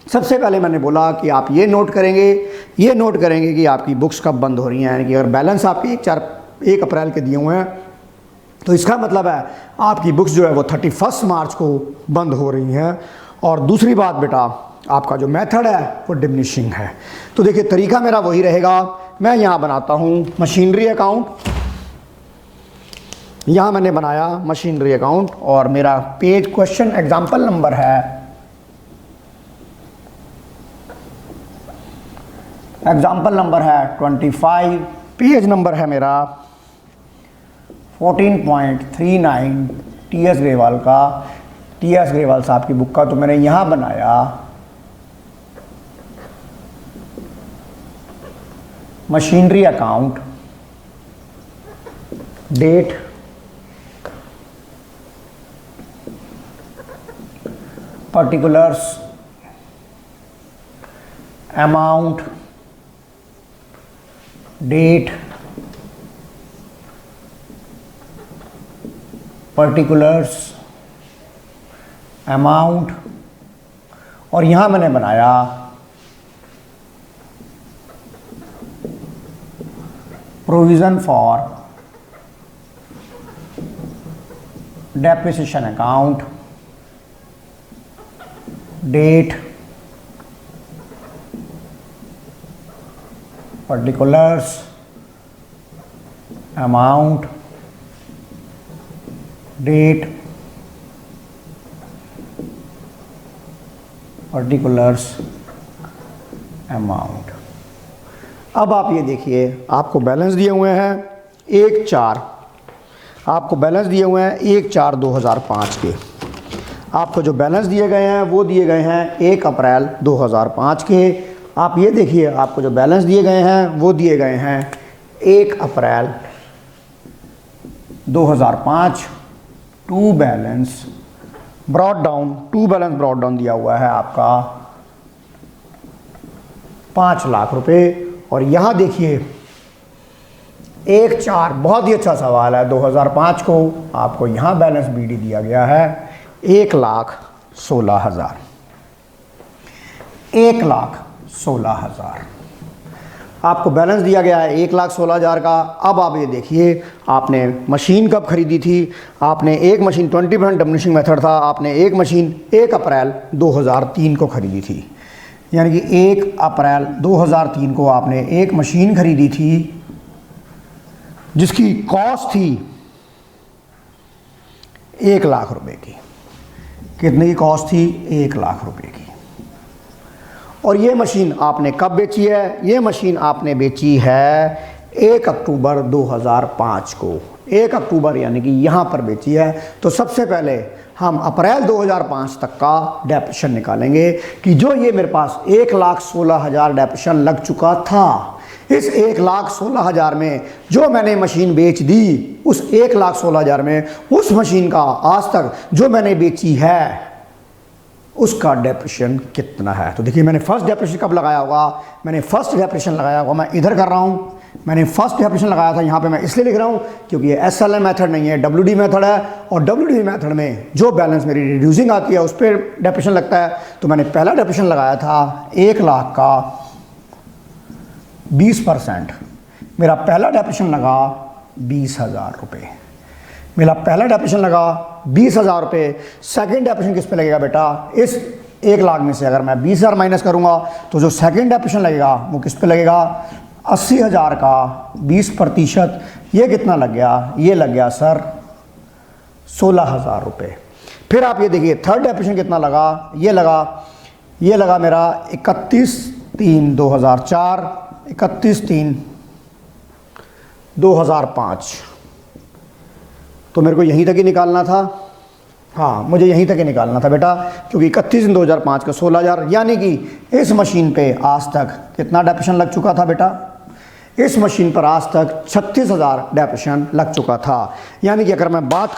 सबसे पहले मैंने बोला कि आप ये नोट करेंगे कि आपकी बुक्स कब बंद हो रही हैं। यानी कि अगर बैलेंस आपके 1 अप्रैल के दिए हुए हैं तो इसका मतलब है आपकी बुक्स जो है वो 31 मार्च को बंद हो रही हैं। और दूसरी बात बेटा, आपका जो मेथड है वो डिमिनिशिंग है। तो देखिए तरीका मेरा वही रहेगा। मैं यहाँ बनाता हूँ मशीनरी अकाउंट, यहाँ मैंने बनाया मशीनरी अकाउंट, और मेरा पेज क्वेश्चन एग्जाम्पल नंबर है, एग्जाम्पल नंबर है 25, पेज नंबर है मेरा 14.39 TS ग्रेवाल का, TS ग्रेवाल साहब की बुक का। तो मैंने यहाँ बनाया machinery account, date, particulars, amount, date, particulars, amount, और यहाँ मैंने बनाया provision for depreciation account, date, particulars, amount, date, particulars, amount। अब आप ये देखिए, आपको बैलेंस दिए हुए हैं 1/4, आपको बैलेंस दिए हुए हैं 1/4/2005 के। आपको जो बैलेंस दिए गए हैं वो दिए गए हैं 1 अप्रैल 2005 के। आप ये देखिए, आपको जो बैलेंस दिए गए हैं वो दिए गए हैं 1 अप्रैल 2005। टू बैलेंस ब्रॉट डाउन दिया हुआ है आपका 5 लाख रुपए। और यहाँ देखिए 1/4, बहुत ही अच्छा सवाल है, 2005 को आपको यहाँ बैलेंस बीडी दिया गया है 1,16,000। 1,16,000 आपको बैलेंस दिया गया है 1,16,000 का। अब आप ये देखिए, आपने मशीन कब खरीदी थी? आपने एक मशीन 20% डमिनिशिंग मेथड था, आपने एक मशीन 1 अप्रैल 2003 को खरीदी थी। यानी कि 1 अप्रैल 2003 को आपने एक मशीन खरीदी थी जिसकी कॉस्ट थी 1 लाख रुपए की। कितने की कॉस्ट थी? 1 लाख रुपए की। और ये मशीन आपने कब बेची है? ये मशीन आपने बेची है 1 अक्टूबर 2005 को। 1 अक्टूबर यानी कि यहाँ पर बेची है। तो सबसे पहले हम अप्रैल 2005 तक का डेप्रिशन निकालेंगे कि जो ये मेरे पास 1,16,000 डेप्रिशन लग चुका था, इस 1,16,000 में जो मैंने मशीन बेच दी, उस 1,16,000 में उस मशीन का आज तक जो मैंने बेची है उसका डेप्रिशन कितना है। तो देखिए, मैंने फर्स्ट डेप्रिशन कब लगाया होगा? मैंने फर्स्ट डेप्रिशन लगाया होगा, मैं इधर कर रहा हूँ। मैंने फर्स्ट डेप्रिशन लगाया था, यहाँ पे मैं इसलिए लिख रहा हूँ क्योंकि ये SLM मेथड नहीं है, WD मेथड है। और WD मेथड में जो बैलेंस मेरी रिड्यूसिंग आती है उस पर डेप्रिशन लगता है। तो मैंने पहला डेप्रिशन लगाया था 1 लाख का 20%। मेरा पहला डेप्रिशन लगा 20,000 रुपये। मेरा पहला डेप्रिशन लगा 20,000 रुपये। सेकेंड डेप्रिशन किस पे लगेगा बेटा? इस 1 लाख में से अगर मैं 20,000 माइनस करूँगा तो जो सेकेंड डेप्रिशन लगेगा वो किस पे लगेगा? 80,000 का 20%। ये कितना लग गया? ये लग गया सर 16,000 रुपये। फिर आप ये देखिए, थर्ड डेप्रिशन कितना लगा? ये लगा मेरा 31/3/2004, 31/3/2005। तो मेरे को यहीं तक ही निकालना था। हाँ, मुझे यहीं तक ही निकालना था बेटा, क्योंकि 31/2005 का 16,000, यानी कि इस मशीन पे आज तक कितना डेप्रिशन लग चुका था बेटा? इस मशीन पर आज तक 36,000 डेप्रिशन लग चुका था। यानी कि अगर मैं बात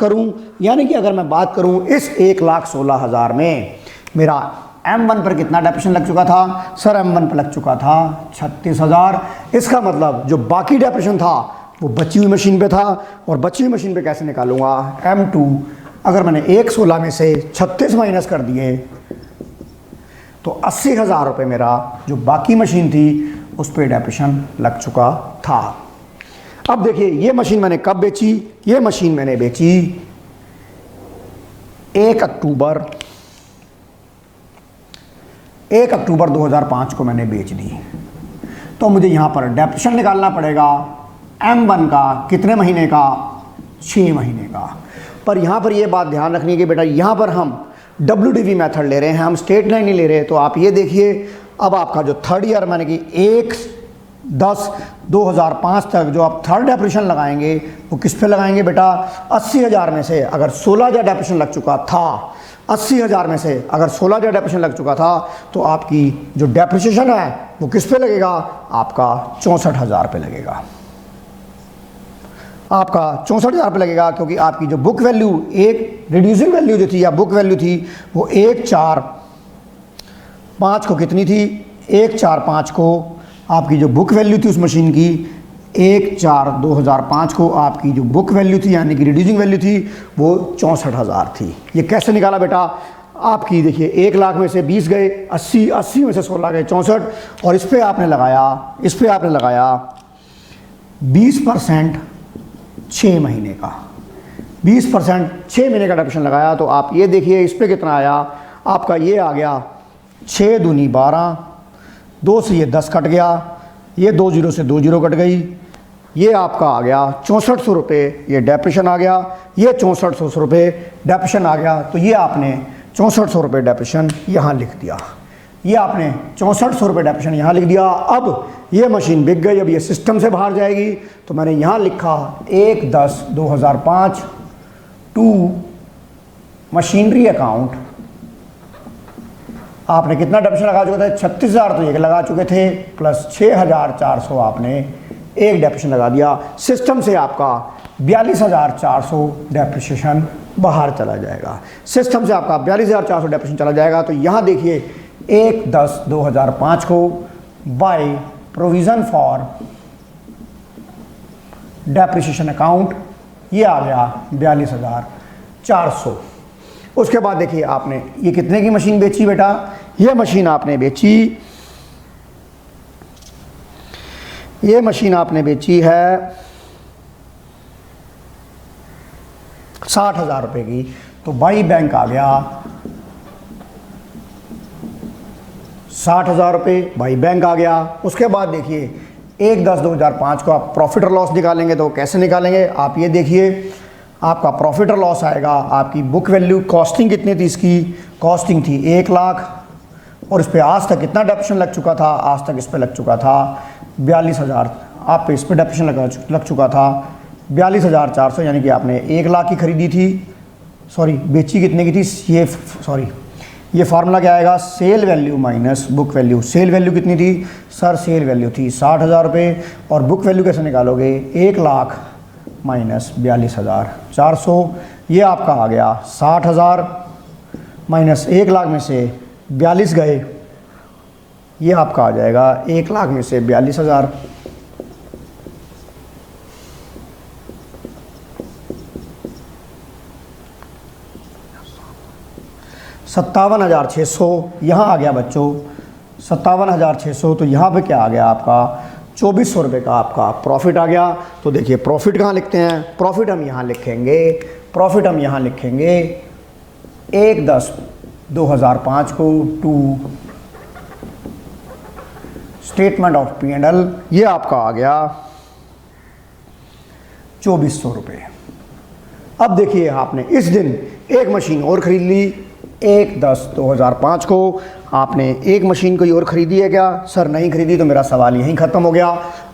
करूं इस 1,16,000 में मेरा M1 पर कितना डेप्रिशन लग चुका था? सर M1 पर लग चुका था 36,000। इसका मतलब जो बाकी डेप्रिशन था वो बची हुई मशीन पे था। और बची हुई मशीन पे कैसे निकालूंगा? M2 अगर मैंने 1,16 में से 36 माइनस कर दिए तो 80,000 रुपये मेरा जो बाकी मशीन थी उस पर डेप्रिशन लग चुका था। अब देखिए, ये मशीन मैंने कब बेची? ये मशीन मैंने बेची 1 अक्टूबर 2005 को मैंने बेच दी। तो मुझे यहाँ पर डेप्रिशन निकालना पड़ेगा M1 का कितने महीने का? 6 महीने का। पर यहाँ पर ये बात ध्यान रखनी है कि बेटा यहाँ पर हम WDV मेथड ले रहे हैं, हम स्ट्रेट लाइन नहीं ले रहे। तो आप ये देखिए, अब आपका जो थर्ड ईयर माने कि 1/10/2005 तक जो आप थर्ड डेप्रिशन लगाएंगे वो किस पे लगाएंगे बेटा? 80,000 में से अगर 16,000 डेप्रिशन लग चुका था, 80,000 में से अगर 16,000 डेप्रिशन लग चुका था तो आपकी जो डेप्रिसिएशन है वो किस पे लगेगा? आपका 64,000 पे लगेगा। आपका 64,000 पे लगेगा, क्योंकि आपकी जो बुक वैल्यू, एक रिड्यूसिंग वैल्यू जो थी या बुक वैल्यू थी वो 1,4,5 को कितनी थी? 1,4,5 को आपकी जो बुक वैल्यू थी उस मशीन की, 1/4/2005 को आपकी जो बुक वैल्यू थी यानी कि रिड्यूसिंग वैल्यू थी वो 64,000 थी। ये कैसे निकाला बेटा? आपकी देखिए 1 लाख में से 20 गए, 80 में से 16 गए 64, और इस पर आपने लगाया 20% 6 महीने का, 20% 6 महीने का डेप्रिशन लगाया। तो आप ये देखिए इस पर कितना आया? आपका ये आ गया 6 दूनी 12, 2 से ये 10 कट गया, ये 2 जीरो से 2 जीरो कट गई, ये आपका आ गया 6400 रुपये, ये डेप्रिशन आ गया, ये 6400 रुपये डेप्रिशन आ गया। तो ये आपने 6400 रुपये डेप्रिशन यहाँ लिख दिया, ये आपने 6400 रुपये डेप्रिशन यहाँ लिख दिया। अब ये मशीन बिक गई, अब ये सिस्टम से बाहर जाएगी। तो मैंने यहाँ लिखा 1/10/2005 टू मशीनरी अकाउंट आपने कितना डेप्रिसिएशन लगा चुके थे, 36,000 तो ये लगा चुके थे, प्लस 6,400 आपने एक डेप्रिसिएशन लगा दिया। सिस्टम से आपका 42,400 डेप्रिसिएशन बाहर चला जाएगा। सिस्टम से आपका 42,400 डेप्रिसिएशन चला जाएगा। तो यहाँ देखिए 1/10/2005 को by provision for depreciation account ये आ गया 42,400। उसके बाद देखिए आपने ये कितने की मशीन बेची बेटा, ये मशीन आपने बेची, ये मशीन आपने बेची है 60,000 रुपये की। तो बाई बैंक आ गया 60,000 रुपये बाई बैंक आ गया। उसके बाद देखिए 1/10/2005 को आप प्रॉफिट और लॉस निकालेंगे तो कैसे निकालेंगे, आप ये देखिए आपका प्रॉफिट और लॉस आएगा, आपकी बुक वैल्यू कॉस्टिंग कितनी थी, इसकी कॉस्टिंग थी 1 लाख और इस पर आज तक कितना डेप्रिसिएशन लग चुका था, आज तक इस पर लग चुका था 42,000, आप पे इस पर डेप्रिसिएशन लग चुका था 42,400, यानी कि आपने 1 लाख की खरीदी थी, सॉरी बेची कितने की थी, ये सॉरी ये फार्मूला क्या आएगा, sale value minus book value. Sale value कितनी थी सर, सेल वैल्यू थी 60,000 रुपये और बुक वैल्यू कैसे निकालोगे, 1 लाख माइनस 42,400, ये आपका आ गया 60,000 माइनस 1 लाख में से 42 गए, ये आपका आ जाएगा 1 लाख में से 42,000। $57,600 यहाँ आ गया बच्चों, 57,600। तो यहाँ पे क्या आ गया आपका 2,400 रुपये का आपका प्रॉफिट आ गया। तो देखिए प्रॉफिट कहाँ लिखते हैं, प्रॉफिट हम यहाँ लिखेंगे, प्रॉफिट हम यहाँ लिखेंगे 1/10/2005 को टू स्टेटमेंट ऑफ P&L, ये आपका आ गया 2,400 रुपये। अब देखिए आपने इस दिन एक मशीन और खरीद ली, 1/10/2005 को आपने एक मशीन कोई और ख़रीदी है क्या, सर नहीं खरीदी, तो मेरा सवाल यहीं ख़त्म हो गया।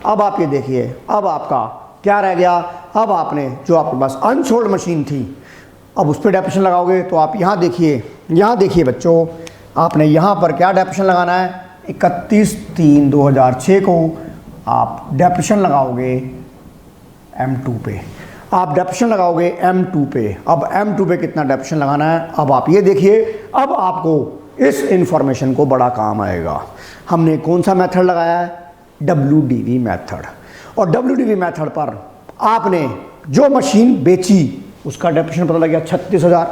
अब आप ये देखिए अब आपका क्या रह गया, अब आपने जो आपके पास अनसोल्ड मशीन थी अब उस पर डेप्रिसिएशन लगाओगे। तो आप यहाँ देखिए बच्चों, आपने यहाँ पर क्या डेप्रिसिएशन लगाना है, 31/3/2006 को आप डेप्रिसिएशन लगाओगे M2 पे, आप डेप्रिसिएशन लगाओगे M2 पे। अब M2 पे कितना डेप्रिसिएशन लगाना है, अब आप ये देखिए, अब आपको इस इंफॉर्मेशन को बड़ा काम आएगा। हमने कौन सा मेथड लगाया है, WDV मेथड, और WDV मेथड पर आपने जो मशीन बेची उसका डेप्रिसिएशन पता लग गया 36,000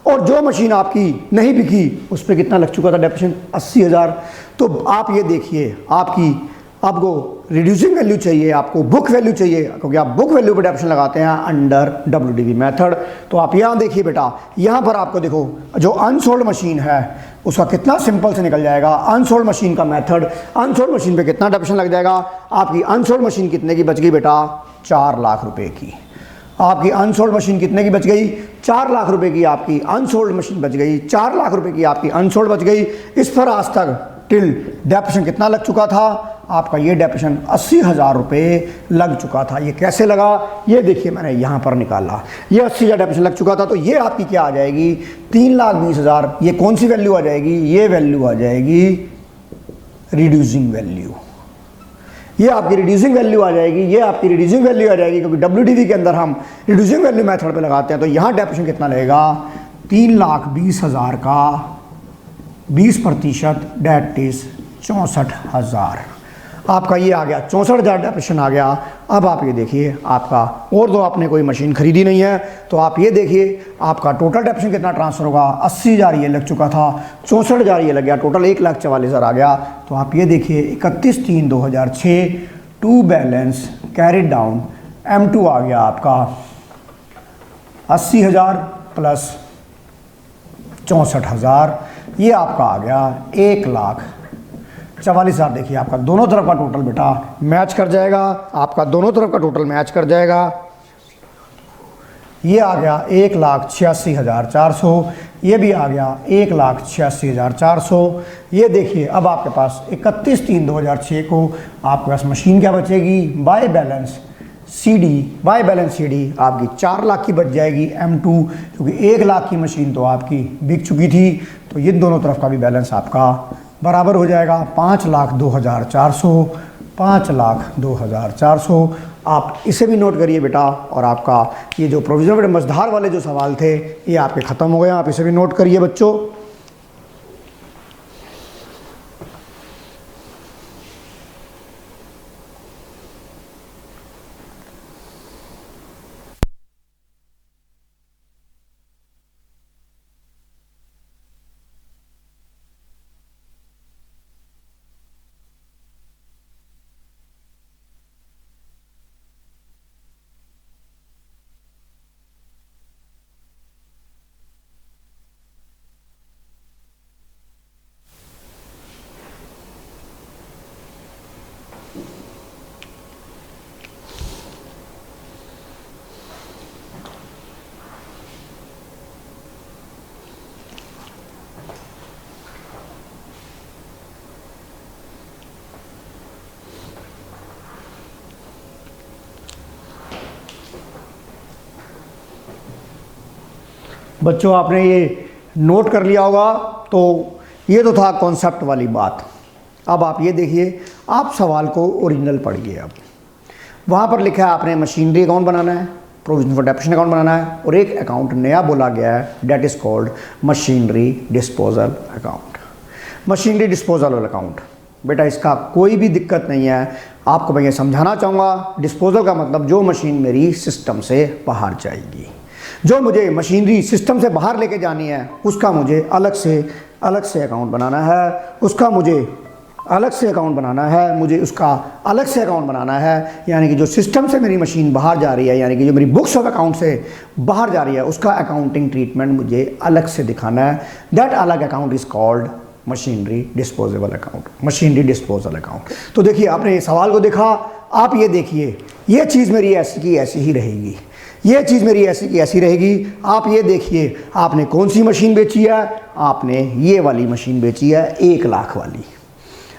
और जो मशीन आपकी नहीं बिकी उस पर कितना लग चुका था डेप्रिसिएशन 80,000। तो आप ये देखिए आपको रिड्यूसिंग वैल्यू चाहिए, आपको बुक वैल्यू चाहिए, क्योंकि आप बुक वैल्यू पर डेप्रिसिएशन लगाते हैं अंडर WDV मेथड। तो आप यहाँ देखिए बेटा, यहाँ पर आपको देखो जो अनसोल्ड मशीन है उसका कितना सिंपल से निकल जाएगा। अनसोल्ड मशीन का मेथड, अनसोल्ड मशीन पे कितना डेप्रिसिएशन लग जाएगा, आपकी अनसोल्ड मशीन कितने की बच गई बेटा, 4 लाख रुपए की। आपकी अनसोल्ड मशीन कितने की बच गई, 4 लाख रुपए की आपकी अनसोल्ड मशीन बच गई, 4 लाख रुपए की आपकी अनसोल्ड बच गई। इस पर आज तक टिल डेप्रिसिएशन कितना लग चुका था, आपका ये डेप्रिसिएशन 80,000 रुपये लग चुका था। ये कैसे लगा, ये देखिए मैंने यहाँ पर निकाला, ये 80,000 डेप्रिसिएशन लग चुका था। तो ये आपकी क्या आ जाएगी, 3,20,000। ये कौन सी वैल्यू आ जाएगी, ये वैल्यू आ जाएगी रिड्यूसिंग वैल्यू, ये आपकी रिड्यूसिंग वैल्यू आ जाएगी, ये आपकी रिड्यूसिंग वैल्यू आ जाएगी, क्योंकि WDV के अंदर हम रिड्यूसिंग वैल्यू मेथड पे लगाते हैं। तो यहाँ डेप्रिसिएशन कितना लगेगा, 3,20,000 का 20%, डेट इज 64,000। आपका ये आ गया 64,000 डेप्रिसिएशन आ गया। अब आप ये देखिए आपका, और तो आपने कोई मशीन खरीदी नहीं है, तो आप ये देखिए आपका टोटल डेप्रिसिएशन कितना ट्रांसफ़र होगा, 80,000 ये लग चुका था, 64,000 ये लग गया, टोटल 1,44,000 आ गया। तो आप ये देखिए 31/3/2006 to balance carried down M2 आ गया आपका 80,000 प्लस 64,000, ये आपका आ गया 1,44,000। देखिए आपका दोनों तरफ का टोटल बेटा मैच कर जाएगा, आपका दोनों तरफ का टोटल मैच कर जाएगा। ये आ गया 1,86,400, ये भी आ गया 1,86,400। ये देखिए अब आपके पास 31/3/2006 को आपके पास मशीन क्या बचेगी, by balance C D, by balance C D आपकी 4 लाख की बच जाएगी M2, क्योंकि 1 लाख की मशीन तो आपकी बिक चुकी थी, तो ये दोनों तरफ का भी बैलेंस आपका बराबर हो जाएगा 5,02,400, 5,02,400। आप इसे भी नोट करिए बेटा, और आपका ये जो प्रोविजनल मजधार वाले जो सवाल थे ये आपके ख़त्म हो गए, आप इसे भी नोट करिए बच्चों। बच्चों आपने ये नोट कर लिया होगा, तो ये तो था कॉन्सेप्ट वाली बात। अब आप ये देखिए, आप सवाल को ओरिजिनल पढ़िए। अब वहाँ पर लिखा है आपने मशीनरी अकाउंट बनाना है, प्रोविजन फॉर डेप्रिसिएशन अकाउंट बनाना है, और एक अकाउंट नया बोला गया है, that is called machinery disposal account. Machinery disposal account बेटा इसका कोई भी दिक्कत नहीं है, आपको मैं ये समझाना चाहूँगा। डिस्पोजल का मतलब जो मशीन मेरी सिस्टम से बाहर जाएगी, जो मुझे मशीनरी सिस्टम से बाहर लेके जानी है, उसका मुझे अलग से अकाउंट बनाना है, उसका मुझे अलग से अकाउंट बनाना है, मुझे उसका अलग से अकाउंट बनाना है। यानी कि जो सिस्टम से मेरी मशीन बाहर जा रही है, यानी कि जो मेरी बुक्स ऑफ अकाउंट से बाहर जा रही है, उसका अकाउंटिंग ट्रीटमेंट मुझे अलग से दिखाना है। दैट अलग account is called machinery disposable account, machinery disposal account. तो देखिए आपने सवाल को देखा, आप ये देखिए, ये चीज़ मेरी ऐसी की ऐसी ही रहेगी, ये चीज़ मेरी ऐसी की ऐसी रहेगी। आप ये देखिए, आपने कौन सी मशीन बेची है, आपने ये वाली मशीन बेची है, 1 लाख वाली।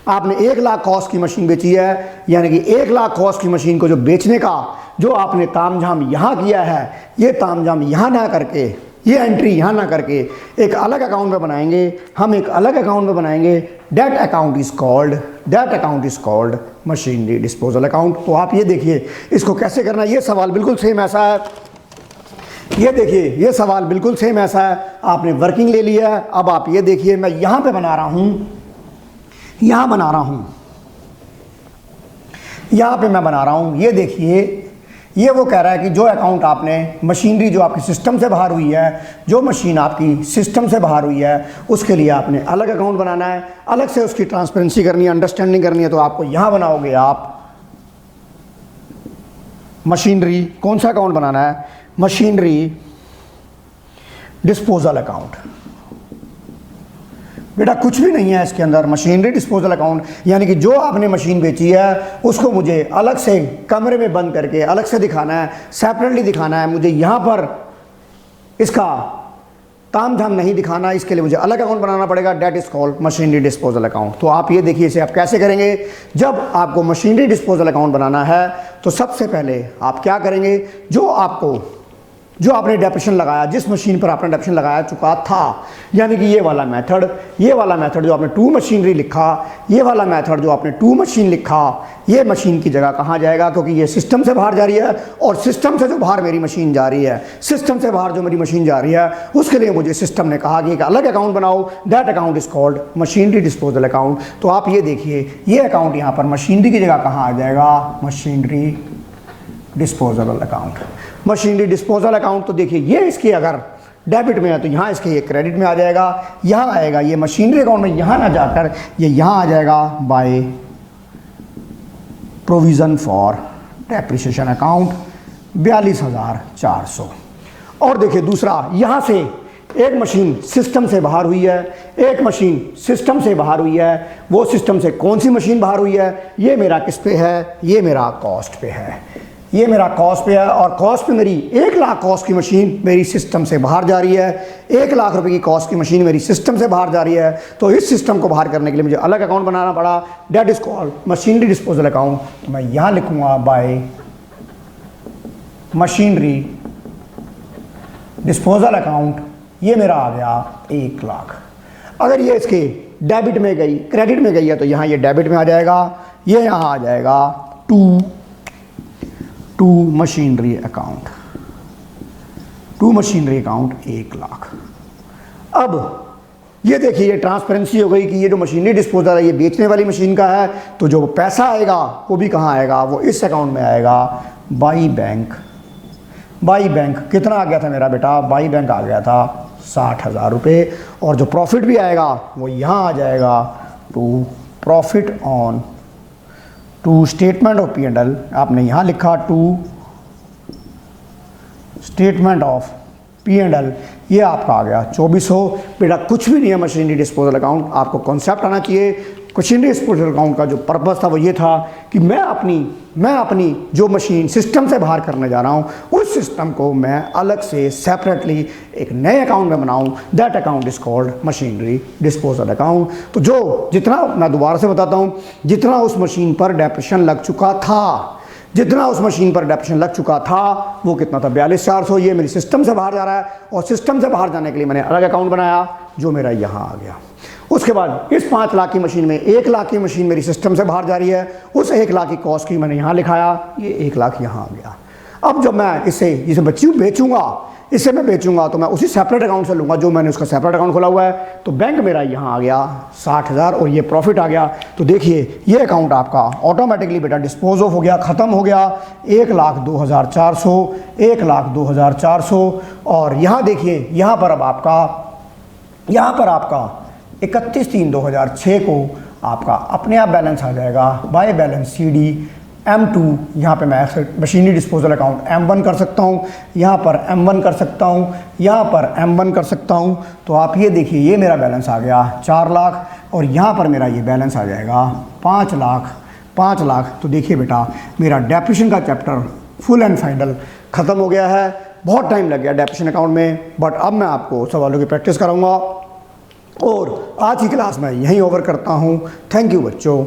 आपने 1 लाख कॉस्ट की मशीन बेची है, यानी कि 1 लाख कॉस्ट की मशीन को जो बेचने का जो आपने तामझाम यहाँ किया है, ये तामझाम यहाँ ना करके, ये एंट्री यहाँ ना करके एक अलग अकाउंट में बनाएंगे, हम एक अलग अकाउंट में बनाएंगे। That account is called machinery disposal account. तो आप ये देखिए इसको कैसे करना है, ये सवाल बिल्कुल सेम ऐसा है। ये देखिए ये सवाल बिल्कुल सेम ऐसा है, आपने वर्किंग ले लिया है। अब आप ये देखिए, मैं यहाँ पे बना रहा हूँ, यहाँ बना रहा हूँ, यहाँ पे मैं बना रहा हूँ। ये देखिए, ये वो कह रहा है कि जो अकाउंट आपने मशीनरी जो आपकी सिस्टम से बाहर हुई है, जो मशीन आपकी सिस्टम से बाहर हुई है, उसके लिए आपने अलग अकाउंट बनाना है, अलग से उसकी ट्रांसपेरेंसी करनी है, अंडरस्टैंडिंग करनी है। तो आपको यहाँ बनाओगे आप मशीनरी, कौन सा अकाउंट बनाना है, मशीनरी डिस्पोजल अकाउंट। बेटा कुछ भी नहीं है इसके अंदर, मशीनरी डिस्पोजल अकाउंट यानी कि जो आपने मशीन बेची है उसको मुझे अलग से कमरे में बंद करके अलग से दिखाना है, सेपरेटली दिखाना है। मुझे यहाँ पर इसका तामझाम नहीं दिखाना, इसके लिए मुझे अलग अकाउंट बनाना पड़ेगा। That is called machinery disposal account. तो आप ये देखिए इसे आप कैसे करेंगे। जब आपको मशीनरी डिस्पोजल अकाउंट बनाना है तो सबसे पहले आप क्या करेंगे, जो आपने डेप्रिसिएशन लगाया, जिस मशीन पर आपने डेप्रिसिएशन लगाया चुका था, यानी कि ये वाला मेथड जो आपने टू मशीनरी लिखा, ये वाला मेथड जो आपने टू मशीन लिखा, ये मशीन की जगह कहाँ जाएगा, क्योंकि ये सिस्टम से बाहर जा रही है और सिस्टम से जो बाहर मेरी मशीन जा रही है, सिस्टम से बाहर जो मेरी मशीन जा रही है, उसके लिए मुझे सिस्टम ने कहा कि एक अलग अकाउंट बनाओ। That account is called machinery disposal account. तो आप ये देखिए, ये अकाउंट यहाँ पर मशीनरी की जगह कहाँ आ जाएगा, machinery disposable account. Machinery disposal account तो देखिए ये इसके अगर डेबिट में है तो यहाँ इसके ये क्रेडिट में आ जाएगा, यहाँ आएगा ये मशीनरी अकाउंट में, यहाँ ना जाकर ये यहाँ आ जाएगा by provision for depreciation account 42,400। और देखिए दूसरा, यहाँ से एक मशीन सिस्टम से बाहर हुई है, एक मशीन सिस्टम से बाहर हुई है। वो सिस्टम से कौन सी मशीन बाहर हुई है, ये मेरा किस पे है, ये मेरा कॉस्ट पे है, ये मेरा कॉस्ट पे है। और कॉस्ट पे मेरी 1 लाख कॉस्ट की मशीन मेरी सिस्टम से बाहर जा रही है, 1 लाख रुपए की कॉस्ट की मशीन मेरी सिस्टम से बाहर जा रही है। तो इस सिस्टम को बाहर करने के लिए मुझे अलग अकाउंट बनाना पड़ा। That is called machinery disposal account. मैं यहाँ लिखूँगा बाय मशीनरी डिस्पोजल अकाउंट, ये मेरा आ गया 1 लाख। अगर ये इसके डेबिट में गई, क्रेडिट में गई है तो यहाँ ये डेबिट में आ जाएगा, ये यहाँ आ जाएगा to machinery account, to machinery account 1 lakh. अब ये देखिए ये ट्रांसपेरेंसी हो गई कि ये जो मशीनरी डिस्पोजल है ये बेचने वाली मशीन का है, तो जो पैसा आएगा वो भी कहाँ आएगा, वो इस अकाउंट में आएगा बाई बैंक। बाई बैंक कितना आ गया था मेरा बेटा, बाई बैंक आ गया था 60,000 रुपये। और जो प्रॉफिट भी आएगा वो यहाँ आ जाएगा to profit on to statement of P&L, आपने यहाँ लिखा टू स्टेटमेंट ऑफ P&L, ये आपका आ गया 2400। बेटा कुछ भी नहीं है मशीनरी डिस्पोजल अकाउंट, आपको कॉन्सेप्ट आना चाहिए। मशीनरी डिस्पोजल अकाउंट का जो पर्पस था वो ये था कि मैं अपनी जो मशीन सिस्टम से बाहर करने जा रहा हूँ उस सिस्टम को मैं अलग से सेपरेटली एक नए अकाउंट में बनाऊँ। That account is called machinery disposal account. तो जो जितना मैं दोबारा से बताता हूँ, जितना उस मशीन पर डेप्रिसिएशन लग चुका था, जितना उस मशीन पर डेप्रिसिएशन लग चुका था वो कितना था, 42,400। ये मेरी सिस्टम से बाहर जा रहा है और सिस्टम से बाहर जाने के लिए मैंने अलग अकाउंट बनाया जो मेरा यहाँ आ गया। उसके बाद इस 5 लाख की मशीन में 1 लाख की मशीन मेरी सिस्टम से बाहर जा रही है, उस 1 लाख की कॉस्ट की मैंने यहाँ लिखाया, ये 1 लाख यहाँ आ गया। अब जब मैं इसे बेचूंगा, इससे मैं बेचूंगा तो मैं उसी सेपरेट अकाउंट से लूँगा जो मैंने उसका सेपरेट अकाउंट खोला हुआ है। तो बैंक मेरा यहाँ आ गया 60,000 और ये प्रॉफिट आ गया। तो देखिए ये अकाउंट आपका ऑटोमेटिकली बेटा डिस्पोज ऑफ हो गया, ख़त्म हो गया। 1,02,400, 1,02,400। और यहाँ देखिए यहाँ पर आपका 31/3/2006 को आपका अपने आप बैलेंस आ जाएगा बाय बैलेंस CD M2। यहाँ पे मैं मशीनरी डिस्पोजल अकाउंट M1 कर सकता हूँ, यहाँ पर M1 कर सकता हूँ, यहाँ पर M1 कर सकता हूँ। तो आप ये देखिए ये मेरा बैलेंस आ गया 4 लाख और यहाँ पर मेरा ये बैलेंस आ जाएगा 5 लाख। तो देखिए बेटा मेरा डेप्रिसिएशन का चैप्टर फुल एंड फाइनल ख़त्म हो गया है। बहुत टाइम लग गया डेप्रिसिएशन अकाउंट में, बट अब मैं आपको सवालों की प्रैक्टिस कराऊँगा और आज की क्लास में यहीं ओवर करता हूँ। थैंक यू बच्चों।